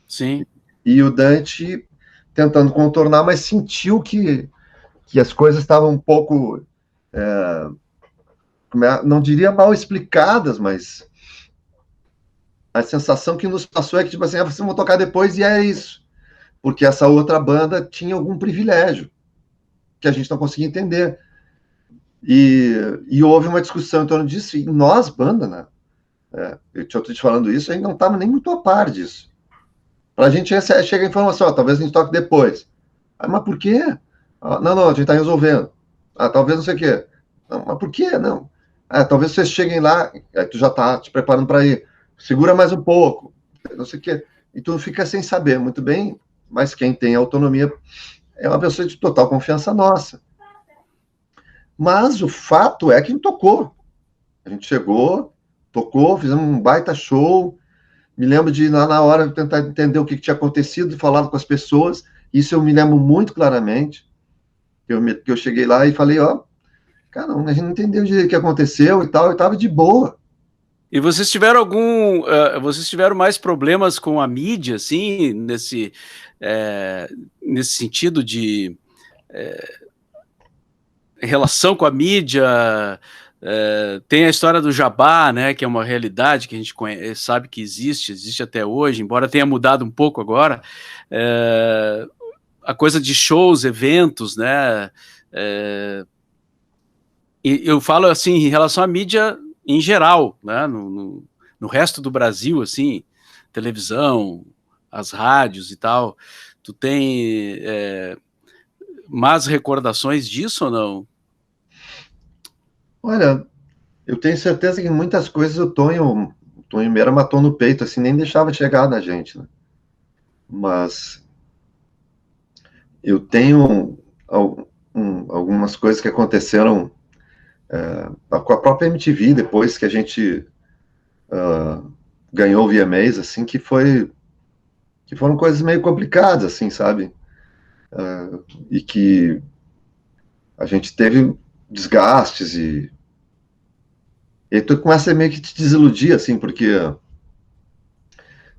A: Sim.
B: E o Dante tentando contornar, mas sentiu que as coisas estavam um pouco, não diria mal explicadas, mas a sensação que nos passou é que, tipo assim, vocês vão tocar depois e é isso. Porque essa outra banda tinha algum privilégio que a gente não conseguia entender. E houve uma discussão em torno disso, e nós, banda, né? Eu estou te falando isso, a gente não estava nem muito a par disso. Para a gente chega a informação, talvez a gente toque depois. Mas por quê? Não, a gente está resolvendo. Talvez não sei o quê. Não, mas por quê? Não. Talvez vocês cheguem lá, tu já está te preparando para ir. Segura mais um pouco. Não sei o quê. E tu fica sem saber muito bem, mas quem tem autonomia é uma pessoa de total confiança nossa. Mas o fato é que a gente tocou. A gente chegou, tocou, fizemos um baita show. Me lembro de, na hora, tentar entender o que tinha acontecido, falar com as pessoas. Isso eu me lembro muito claramente. Que eu cheguei lá e falei, cara, a gente não entendeu o que aconteceu e tal, eu estava de boa.
A: E vocês tiveram vocês tiveram mais problemas com a mídia, assim, nesse sentido de relação com a mídia? Tem a história do jabá, né, que é uma realidade que a gente sabe que existe até hoje, embora tenha mudado um pouco agora. A coisa de shows, eventos, né? E eu falo assim em relação à mídia em geral, né, no resto do Brasil, assim, televisão, as rádios e tal. Tu tem más recordações disso ou não?
B: Olha, eu tenho certeza que muitas coisas o Tonho Meira matou no peito, assim, nem deixava chegar na gente, né? Mas eu tenho algumas coisas que aconteceram com a própria MTV, depois que a gente ganhou o VMAs, assim, que foram coisas meio complicadas, assim, sabe? E que a gente teve desgastes e tu começa a meio que te desiludir, assim, porque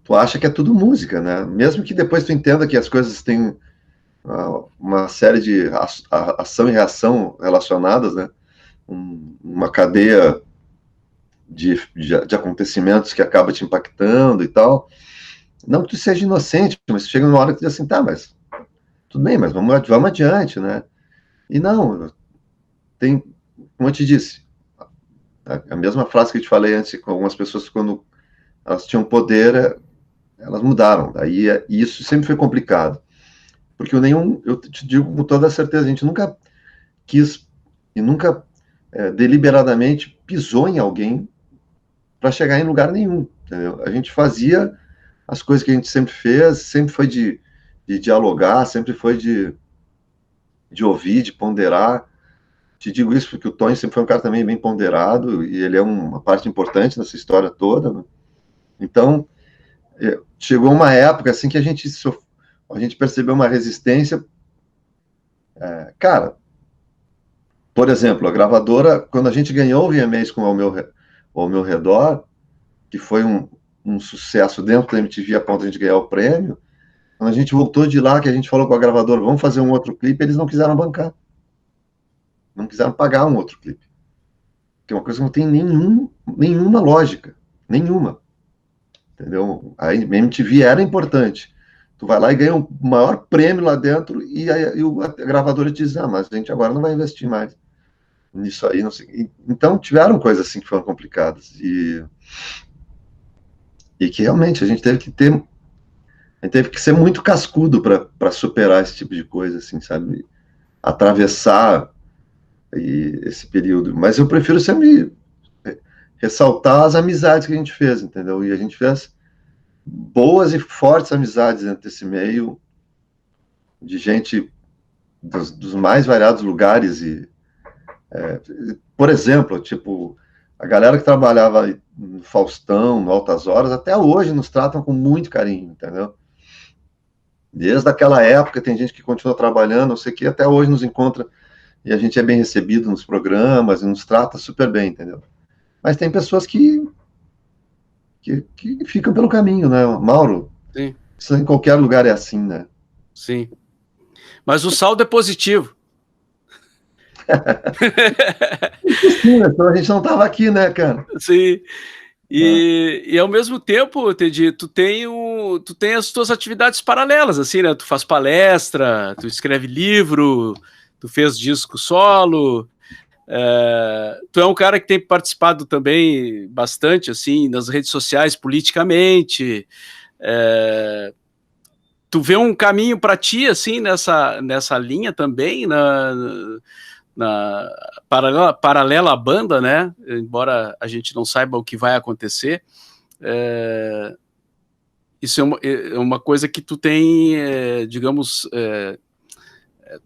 B: tu acha que é tudo música, né? Mesmo que depois tu entenda que as coisas têm uma série de ação e reação relacionadas, né? Uma cadeia de acontecimentos que acaba te impactando e tal. Não que tu seja inocente, mas chega numa hora que tu diz assim, tá, mas tudo bem, mas vamos adiante, né? E não, tem, como eu te disse, a mesma frase que eu te falei antes, com algumas pessoas, quando elas tinham poder, elas mudaram. Daí isso sempre foi complicado. Porque eu te digo com toda certeza, a gente nunca quis e nunca deliberadamente pisou em alguém para chegar em lugar nenhum, entendeu? A gente fazia as coisas que a gente sempre fez, sempre foi de dialogar, sempre foi de ouvir, de ponderar. Te digo isso porque o Tony sempre foi um cara também bem ponderado e ele é uma parte importante nessa história toda, né? Então, chegou uma época assim que a gente percebeu uma resistência. Cara, por exemplo, a gravadora, quando a gente ganhou o VMAs com Ao Meu Redor, que foi um sucesso dentro da MTV a ponto de a gente ganhar o prêmio, quando a gente voltou de lá, que a gente falou com a gravadora, vamos fazer um outro clipe, eles não quiseram bancar. Não quiseram pagar um outro clipe. Que é uma coisa que não tem nenhuma lógica. Nenhuma. Entendeu? A MTV era importante. Tu vai lá e ganha o maior prêmio lá dentro e a gravadora te diz, mas a gente agora não vai investir mais nisso aí. Não sei. Então, tiveram coisas assim que foram complicadas. E que realmente a gente teve que ser muito cascudo para superar esse tipo de coisa, assim, sabe? Atravessar esse período. Mas eu prefiro sempre ressaltar as amizades que a gente fez, entendeu? E a gente fez boas e fortes amizades dentro desse meio, de gente dos mais variados lugares. Por exemplo, tipo, a galera que trabalhava no Faustão, no Altas Horas, até hoje nos tratam com muito carinho, entendeu? Desde aquela época tem gente que continua trabalhando, não sei o que, até hoje nos encontra e a gente é bem recebido nos programas e nos trata super bem, entendeu? Mas tem pessoas que ficam pelo caminho, né, Mauro?
A: Sim.
B: Isso em qualquer lugar é assim, né?
A: Sim. Mas o saldo é positivo.
B: Sim, então a gente não estava aqui, né, cara?
A: Sim. E ao mesmo tempo, Teddy, tu tem as tuas atividades paralelas, assim, né? Tu faz palestra, tu escreve livro, tu fez disco solo. Tu é um cara que tem participado também bastante, assim, nas redes sociais, politicamente. Tu vê um caminho para ti, assim, nessa linha também, paralela à banda, né? Embora a gente não saiba o que vai acontecer. Isso é uma coisa que tu tem, digamos,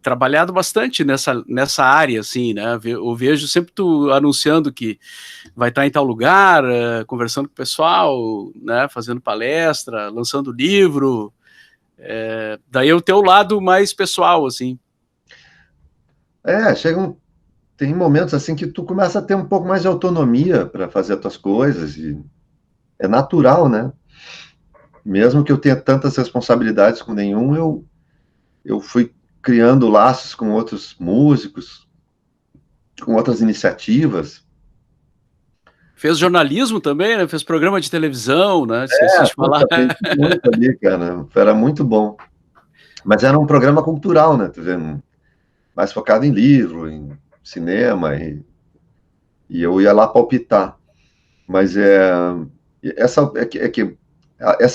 A: trabalhado bastante nessa área, assim, né? Eu vejo sempre tu anunciando que vai estar em tal lugar, conversando com o pessoal, né? Fazendo palestra, lançando livro. Daí é o teu lado mais pessoal, assim.
B: Tem momentos assim que tu começa a ter um pouco mais de autonomia para fazer as tuas coisas e é natural, né? Mesmo que eu tenha tantas responsabilidades com nenhum, eu fui criando laços com outros músicos, com outras iniciativas.
A: Fez jornalismo também, né? Fez programa de televisão, né? Esqueci de falar.
B: Muito ali, cara. Era muito bom. Mas era um programa cultural, né? Tá vendo? Mais focado em livro, em cinema, e eu ia lá palpitar. Mas essa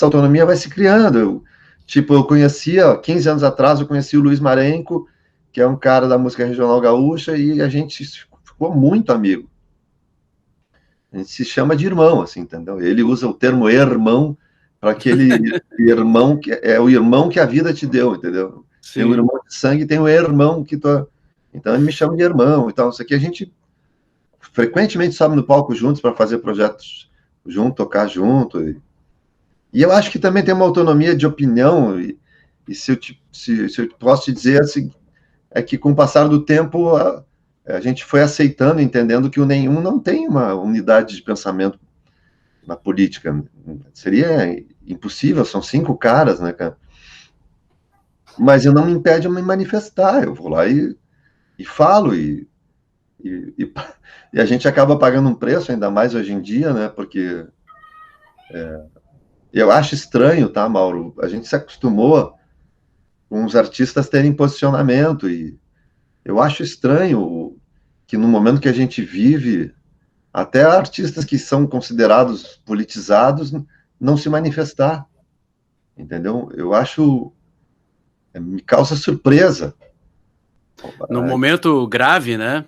B: autonomia vai se criando. Eu conhecia, 15 anos atrás, eu conheci o Luiz Marenco, que é um cara da música regional gaúcha, e a gente ficou muito amigo. A gente se chama de irmão, assim, entendeu? Ele usa o termo irmão para aquele irmão que é o irmão que a vida te deu, entendeu? Sim. Tem o irmão de sangue, tem o irmão que tu... Então ele me chama de irmão e tal. Isso aqui a gente frequentemente sobem no palco juntos para fazer projetos junto, tocar junto. E eu acho que também tem uma autonomia de opinião, e se eu posso te dizer assim, é que com o passar do tempo a gente foi aceitando, entendendo que o nenhum não tem uma unidade de pensamento na política. Seria impossível, são 5 caras, né, cara? Mas eu não me impede de me manifestar, eu vou lá e falo, e a gente acaba pagando um preço, ainda mais hoje em dia, né, porque eu acho estranho, tá, Mauro? A gente se acostumou com os artistas terem posicionamento, e eu acho estranho que no momento que a gente vive, até artistas que são considerados politizados não se manifestar, entendeu? Eu acho, me causa surpresa.
A: No momento grave, né?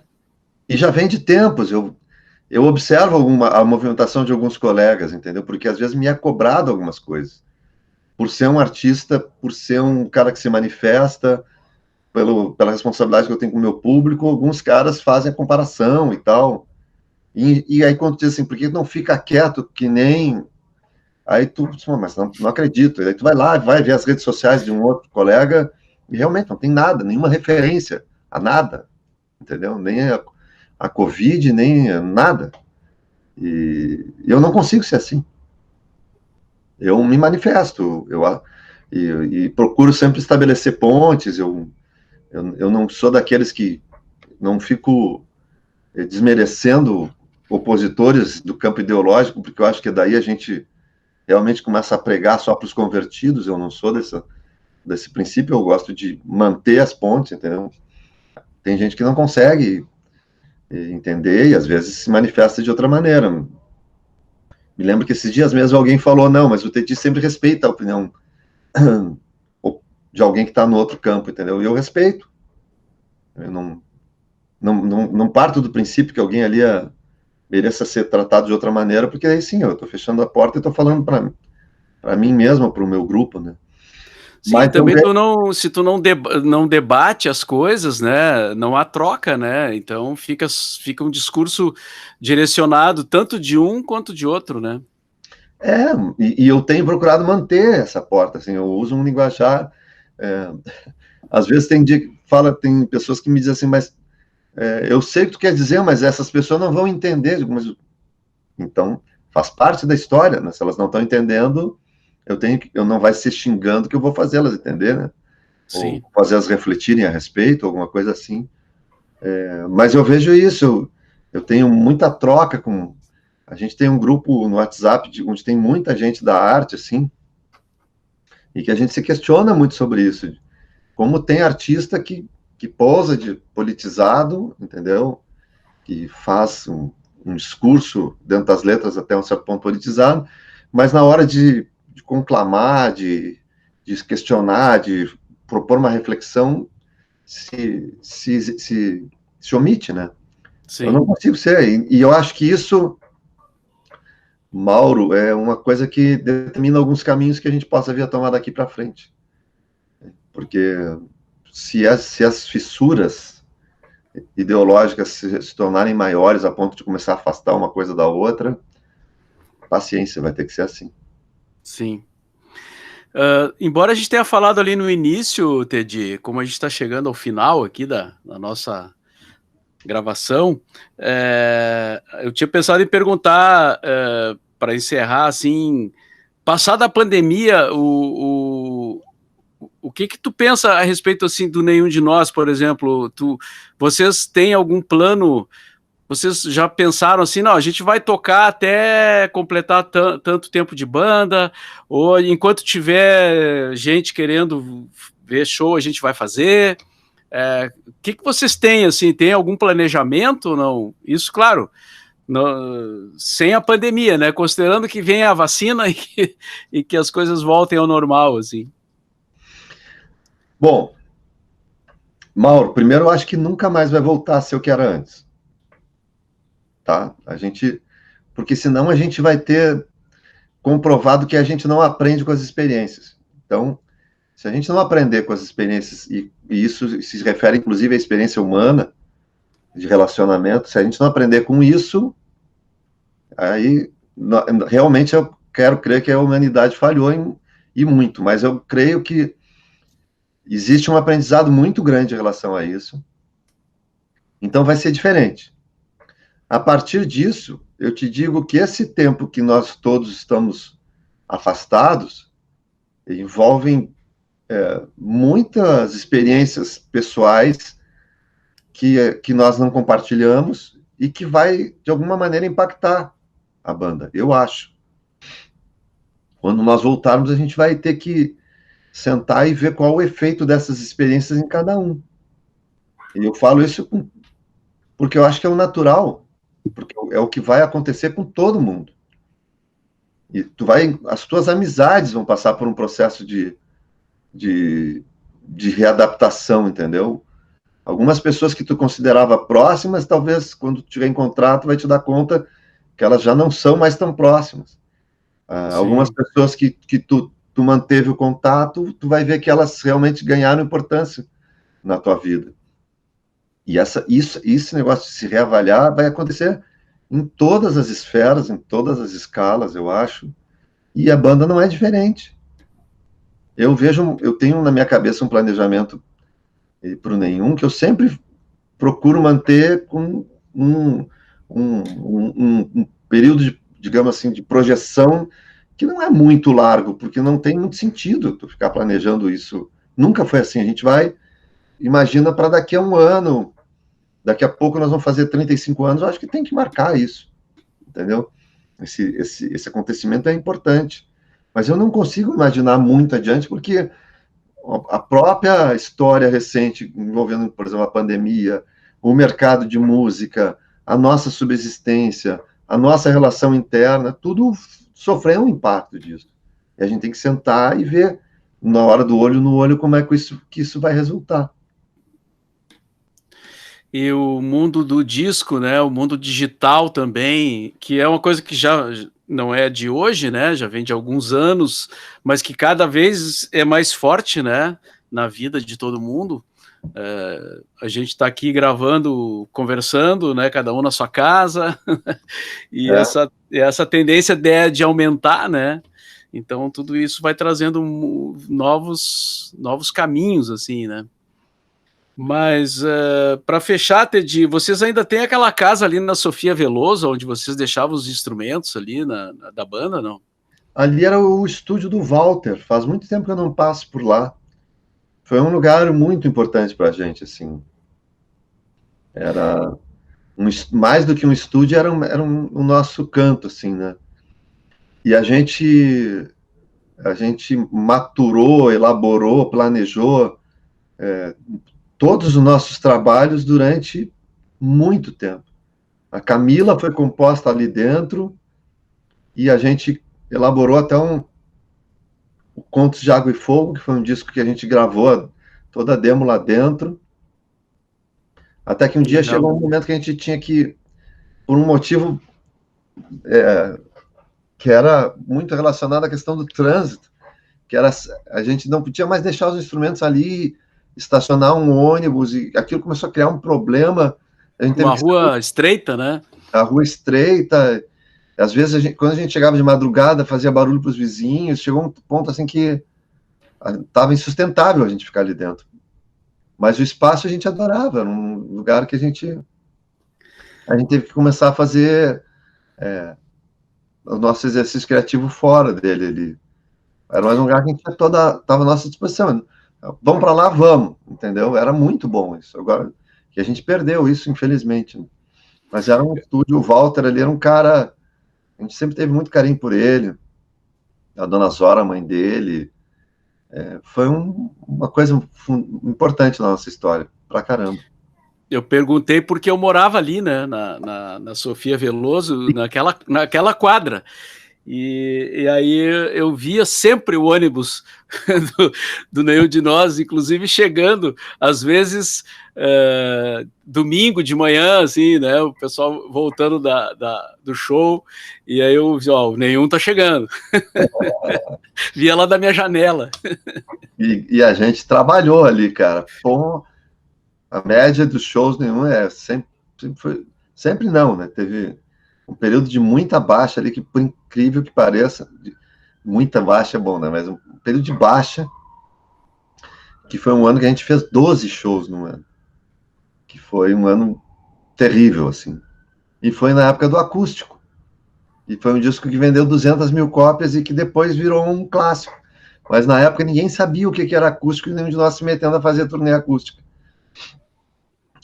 B: E já vem de tempos, eu observo a movimentação de alguns colegas, entendeu? Porque às vezes me é cobrado algumas coisas. Por ser um artista, por ser um cara que se manifesta, pela responsabilidade que eu tenho com o meu público, alguns caras fazem a comparação e tal. E aí quando tu diz assim, por que não fica quieto que nem... Aí tu, mas não acredito. Aí tu vai lá, vai ver as redes sociais de um outro colega, e realmente não tem nada, nenhuma referência a nada, entendeu? Nem a Covid, nem nada. E eu não consigo ser assim. Eu me manifesto, e procuro sempre estabelecer pontes, eu não sou daqueles que não fico desmerecendo opositores do campo ideológico, porque eu acho que daí a gente realmente começa a pregar só para os convertidos. Eu não sou desse princípio, eu gosto de manter as pontes, entendeu? Tem gente que não consegue entender e às vezes se manifesta de outra maneira. Me lembro que esses dias mesmo alguém falou, não, mas o Teti sempre respeita a opinião de alguém que está no outro campo, entendeu? E eu respeito. Eu não parto do princípio que alguém ali mereça ser tratado de outra maneira, porque aí sim, eu estou fechando a porta e estou falando para mim mesmo, para o meu grupo, né?
A: Sim, mas também se tu não debate as coisas, né, não há troca, né, então fica um discurso direcionado tanto de um quanto de outro, né?
B: E eu tenho procurado manter essa porta, assim, eu uso um linguajar, às vezes tem pessoas que me dizem assim, mas eu sei o que tu quer dizer, mas essas pessoas não vão entender, então faz parte da história, né? Se elas não estão entendendo, eu não vai ser xingando que eu vou fazer elas entender, né?
A: Sim.
B: Ou fazer elas refletirem a respeito, alguma coisa assim. Mas eu vejo isso, eu tenho muita troca com... A gente tem um grupo no WhatsApp onde tem muita gente da arte, assim, e que a gente se questiona muito sobre isso. Como tem artista que pousa de politizado, entendeu? Que faz um discurso dentro das letras até um certo ponto politizado, mas na hora de conclamar, de questionar, de propor uma reflexão, se omite, né? Sim. Eu não consigo ser, e eu acho que isso, Mauro, é uma coisa que determina alguns caminhos que a gente possa vir a tomar daqui para frente. Porque se as fissuras ideológicas se tornarem maiores a ponto de começar a afastar uma coisa da outra, paciência, vai ter que ser assim.
A: Sim. Embora a gente tenha falado ali no início, Tedi, como a gente está chegando ao final aqui da nossa gravação, eu tinha pensado em perguntar, para encerrar, assim, passada a pandemia, o que tu pensa a respeito, assim, do Nenhum de Nós, por exemplo? Vocês têm algum plano? Vocês já pensaram assim, não, a gente vai tocar até completar tanto tempo de banda, ou enquanto tiver gente querendo ver show, a gente vai fazer? O que vocês têm, assim, tem algum planejamento ou não? Isso, claro, sem a pandemia, né? Considerando que vem a vacina e que as coisas voltem ao normal, assim.
B: Bom, Mauro, primeiro eu acho que nunca mais vai voltar a ser o que era antes. Tá? Porque senão a gente vai ter comprovado que a gente não aprende com as experiências. Então, se a gente não aprender com as experiências, e isso se refere inclusive à experiência humana, de relacionamento, se a gente não aprender com isso, aí realmente eu quero crer que a humanidade falhou e muito, mas eu creio que existe um aprendizado muito grande em relação a isso, então vai ser diferente. A partir disso, eu te digo que esse tempo que nós todos estamos afastados envolvem muitas experiências pessoais que nós não compartilhamos e que vai, de alguma maneira, impactar a banda, eu acho. Quando nós voltarmos, a gente vai ter que sentar e ver qual o efeito dessas experiências em cada um. E eu falo isso porque eu acho que é o natural, porque é o que vai acontecer com todo mundo. E as tuas amizades vão passar por um processo de readaptação, entendeu? Algumas pessoas que tu considerava próximas, talvez quando tu tiver em contato, vai te dar conta que elas já não são mais tão próximas. Algumas pessoas que tu manteve o contato, tu vai ver que elas realmente ganharam importância na tua vida. E esse negócio de se reavaliar vai acontecer em todas as esferas, em todas as escalas, eu acho. E a banda não é diferente. Eu tenho na minha cabeça um planejamento para o Nenhum que eu sempre procuro manter com um período, digamos assim, de projeção que não é muito largo, porque não tem muito sentido tu ficar planejando isso. Nunca foi assim. A gente imagina para daqui a um ano, daqui a pouco nós vamos fazer 35 anos, eu acho que tem que marcar isso, entendeu? Esse acontecimento é importante. Mas eu não consigo imaginar muito adiante, porque a própria história recente, envolvendo, por exemplo, a pandemia, o mercado de música, a nossa subsistência, a nossa relação interna, tudo sofreu um impacto disso. E a gente tem que sentar e ver, na hora do olho no olho, como é que isso vai resultar.
A: E o mundo do disco, né, o mundo digital também, que é uma coisa que já não é de hoje, né, já vem de alguns anos, mas que cada vez é mais forte, né, na vida de todo mundo. A gente está aqui gravando, conversando, né, cada um na sua casa, e essa tendência de aumentar, né, então tudo isso vai trazendo novos caminhos, assim, né. Mas, para fechar, Teddy, vocês ainda têm aquela casa ali na Sofia Veloso, onde vocês deixavam os instrumentos ali da banda, não?
B: Ali era o estúdio do Walter, faz muito tempo que eu não passo por lá. Foi um lugar muito importante para a gente, assim. Era mais do que um estúdio, era o nosso canto, assim, né? E a gente maturou, elaborou, planejou todos os nossos trabalhos durante muito tempo. A Camila foi composta ali dentro e a gente elaborou até o Contos de Água e Fogo, que foi um disco que a gente gravou toda a demo lá dentro. Até que um dia chegou um momento que a gente tinha que, por um motivo que era muito relacionado à questão do trânsito, que era a gente não podia mais deixar os instrumentos ali, estacionar um ônibus, e aquilo começou a criar um problema.
A: Uma rua estreita, né?
B: A rua estreita. Às vezes, quando a gente chegava de madrugada, fazia barulho para os vizinhos, chegou um ponto assim que estava insustentável a gente ficar ali dentro. Mas o espaço a gente adorava, era um lugar que a gente teve que começar a fazer o nosso exercício criativo fora dele ali. Era mais um lugar que a gente estava à nossa disposição. Vamos para lá, vamos, entendeu? Era muito bom isso. Agora que a gente perdeu isso, infelizmente. Né? Mas era um estúdio, o Walter ali era um cara, a gente sempre teve muito carinho por ele. A dona Zora, a mãe dele, foi uma coisa importante na nossa história, pra caramba.
A: Eu perguntei porque eu morava ali, né, na Sofia Veloso, naquela quadra. E aí eu via sempre o ônibus do Nenhum de Nós, inclusive chegando, às vezes, domingo de manhã, assim, né, o pessoal voltando do show, e aí eu vi, o Nenhum tá chegando. Via lá da minha janela.
B: E a gente trabalhou ali, cara. Pô, a média dos shows Nenhum é sempre sempre não, né? Teve um período de muita baixa ali, que por incrível que pareça, muita baixa é bom, né? Mas um período de baixa, que foi um ano que a gente fez 12 shows no ano, que foi um ano terrível, assim. E foi na época do acústico. E foi um disco que vendeu 200 mil cópias e que depois virou um clássico. Mas na época ninguém sabia o que era acústico e nenhum de nós se metendo a fazer turnê acústica.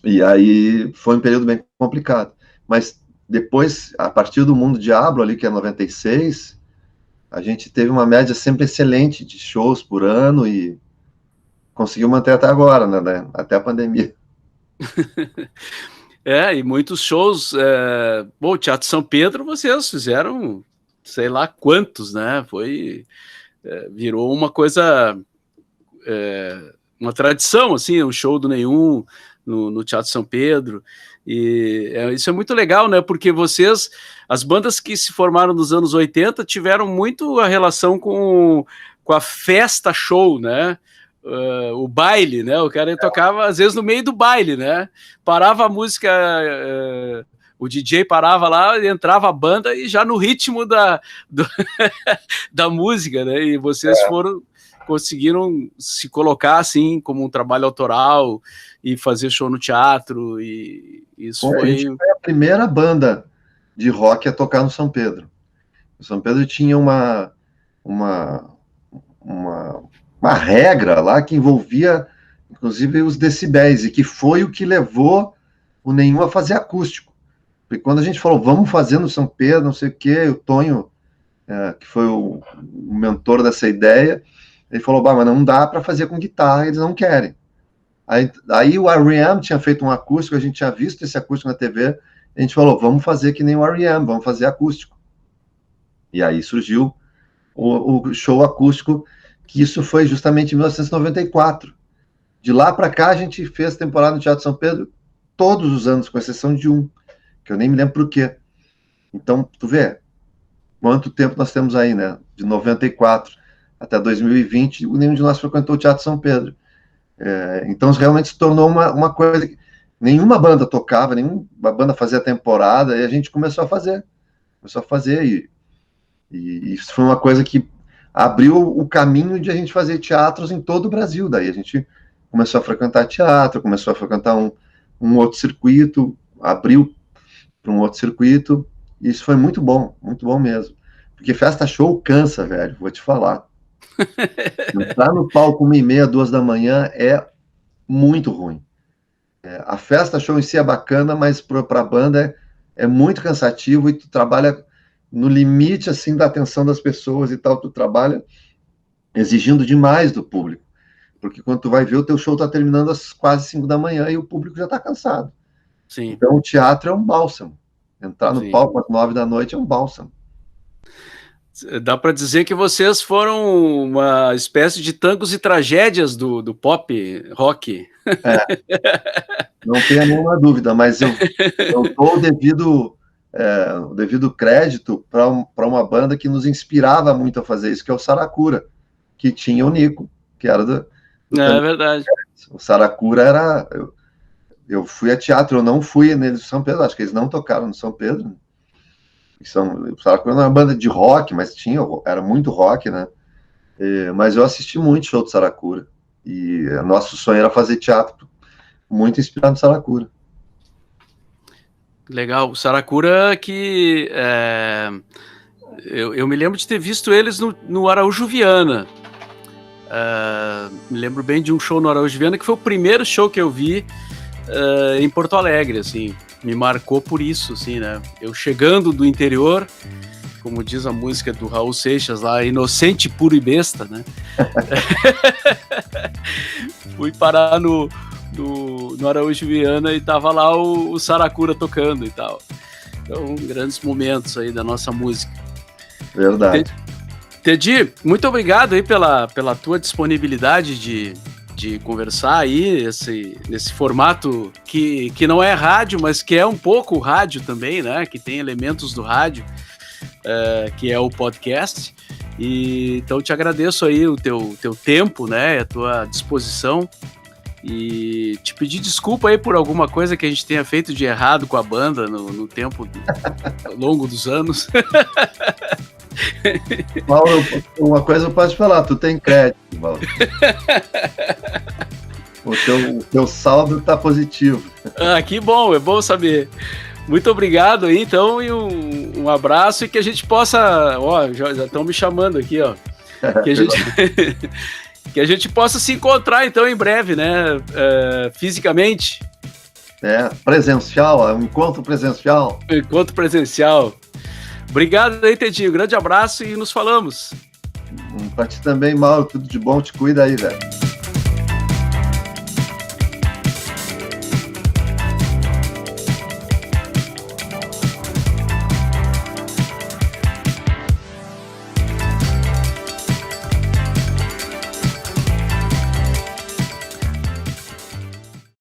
B: E aí foi um período bem complicado. Mas depois, a partir do Mundo Diablo, ali que é 96, a gente teve uma média sempre excelente de shows por ano e conseguiu manter até agora, né? Até a pandemia.
A: E muitos shows. Bom, o Teatro São Pedro, vocês fizeram, sei lá quantos, né? Virou uma coisa, uma tradição, assim, um show do Nenhum no Teatro São Pedro. E isso é muito legal, né? Porque vocês, as bandas que se formaram nos anos 80, tiveram muito a relação com a festa show, né? O baile, né? O cara tocava às vezes no meio do baile, né? Parava a música, o DJ parava lá, entrava a banda e já no ritmo da música, né? E vocês conseguiram se colocar assim como um trabalho autoral e fazer show no teatro, e isso
B: foi... A gente foi a primeira banda de rock a tocar no São Pedro. O São Pedro tinha uma regra lá que envolvia, inclusive, os decibéis, e que foi o que levou o Nenhum a fazer acústico. Porque quando a gente falou, vamos fazer no São Pedro, não sei o quê, o Tonho, que foi o mentor dessa ideia, ele falou, mas não dá para fazer com guitarra, eles não querem. Aí o R.E.M. tinha feito um acústico, a gente tinha visto esse acústico na TV, a gente falou, vamos fazer que nem o R.E.M., vamos fazer acústico. E aí surgiu o show acústico, que isso foi justamente em 1994. De lá para cá, a gente fez temporada no Teatro São Pedro todos os anos, com exceção de um, que eu nem me lembro por quê. Então, tu vê quanto tempo nós temos aí, né? De 94 até 2020, nenhum de nós frequentou o Teatro São Pedro. Então, realmente se tornou uma coisa que nenhuma banda tocava, nenhuma banda fazia temporada, e a gente começou a fazer. E isso foi uma coisa que abriu o caminho de a gente fazer teatros em todo o Brasil. Daí a gente começou a frequentar teatro, começou a frequentar um outro circuito, abriu para um outro circuito, e isso foi muito bom mesmo. Porque festa show cansa, velho, vou te falar. Entrar no palco 1h30, 2 da manhã é muito ruim. A festa show em si é bacana, mas para a banda é muito cansativo, e tu trabalha no limite, assim, da atenção das pessoas e tal, tu trabalha exigindo demais do público, porque quando tu vai ver, o teu show tá terminando às quase 5 da manhã e o público já tá cansado.
A: Sim.
B: Então o teatro é um bálsamo. Entrar no palco às 9 da noite é um bálsamo.
A: Dá para dizer que vocês foram uma espécie de Tangos e Tragédias do pop rock.
B: Não tenha nenhuma dúvida, mas eu dou o devido crédito para uma banda que nos inspirava muito a fazer isso, que é o Saracura, que tinha o Nico, que era do
A: É verdade.
B: O Saracura era... Eu fui a teatro, eu não fui neles do São Pedro, acho que eles não tocaram no São Pedro. O Saracura não é uma banda de rock, mas era muito rock, né? Mas eu assisti muito show do Saracura. E nosso sonho era fazer teatro muito inspirado no Saracura.
A: Legal. O Saracura que... eu me lembro de ter visto eles no Araújo Viana. Me lembro bem de um show no Araújo Viana, que foi o primeiro show que eu vi em Porto Alegre, assim. Me marcou por isso, assim, né? Eu chegando do interior, como diz a música do Raul Seixas lá, inocente, puro e besta, né? Fui parar no Araújo Viana e tava lá o Saracura tocando e tal. Então, grandes momentos aí da nossa música.
B: Verdade.
A: Teddy, muito obrigado aí pela tua disponibilidade de conversar aí nesse formato que não é rádio, mas que é um pouco rádio também, né? Que tem elementos do rádio, que é o podcast. E então te agradeço aí o teu tempo, né? A tua disposição. E te pedir desculpa aí por alguma coisa que a gente tenha feito de errado com a banda no tempo ao longo dos anos.
B: Mauro, uma coisa eu posso te falar, tu tem crédito, Mauro. O teu saldo está positivo.
A: Ah, que bom, é bom saber. Muito obrigado aí, então, e um abraço, e que a gente possa... Ó, já estão me chamando aqui, ó. Que a gente possa se encontrar, então, em breve, né? Fisicamente.
B: Presencial, um encontro presencial.
A: Encontro presencial. Obrigado aí, Tedinho. Grande abraço e nos falamos.
B: Pra ti também, Mauro. Tudo de bom. Te cuida aí, velho.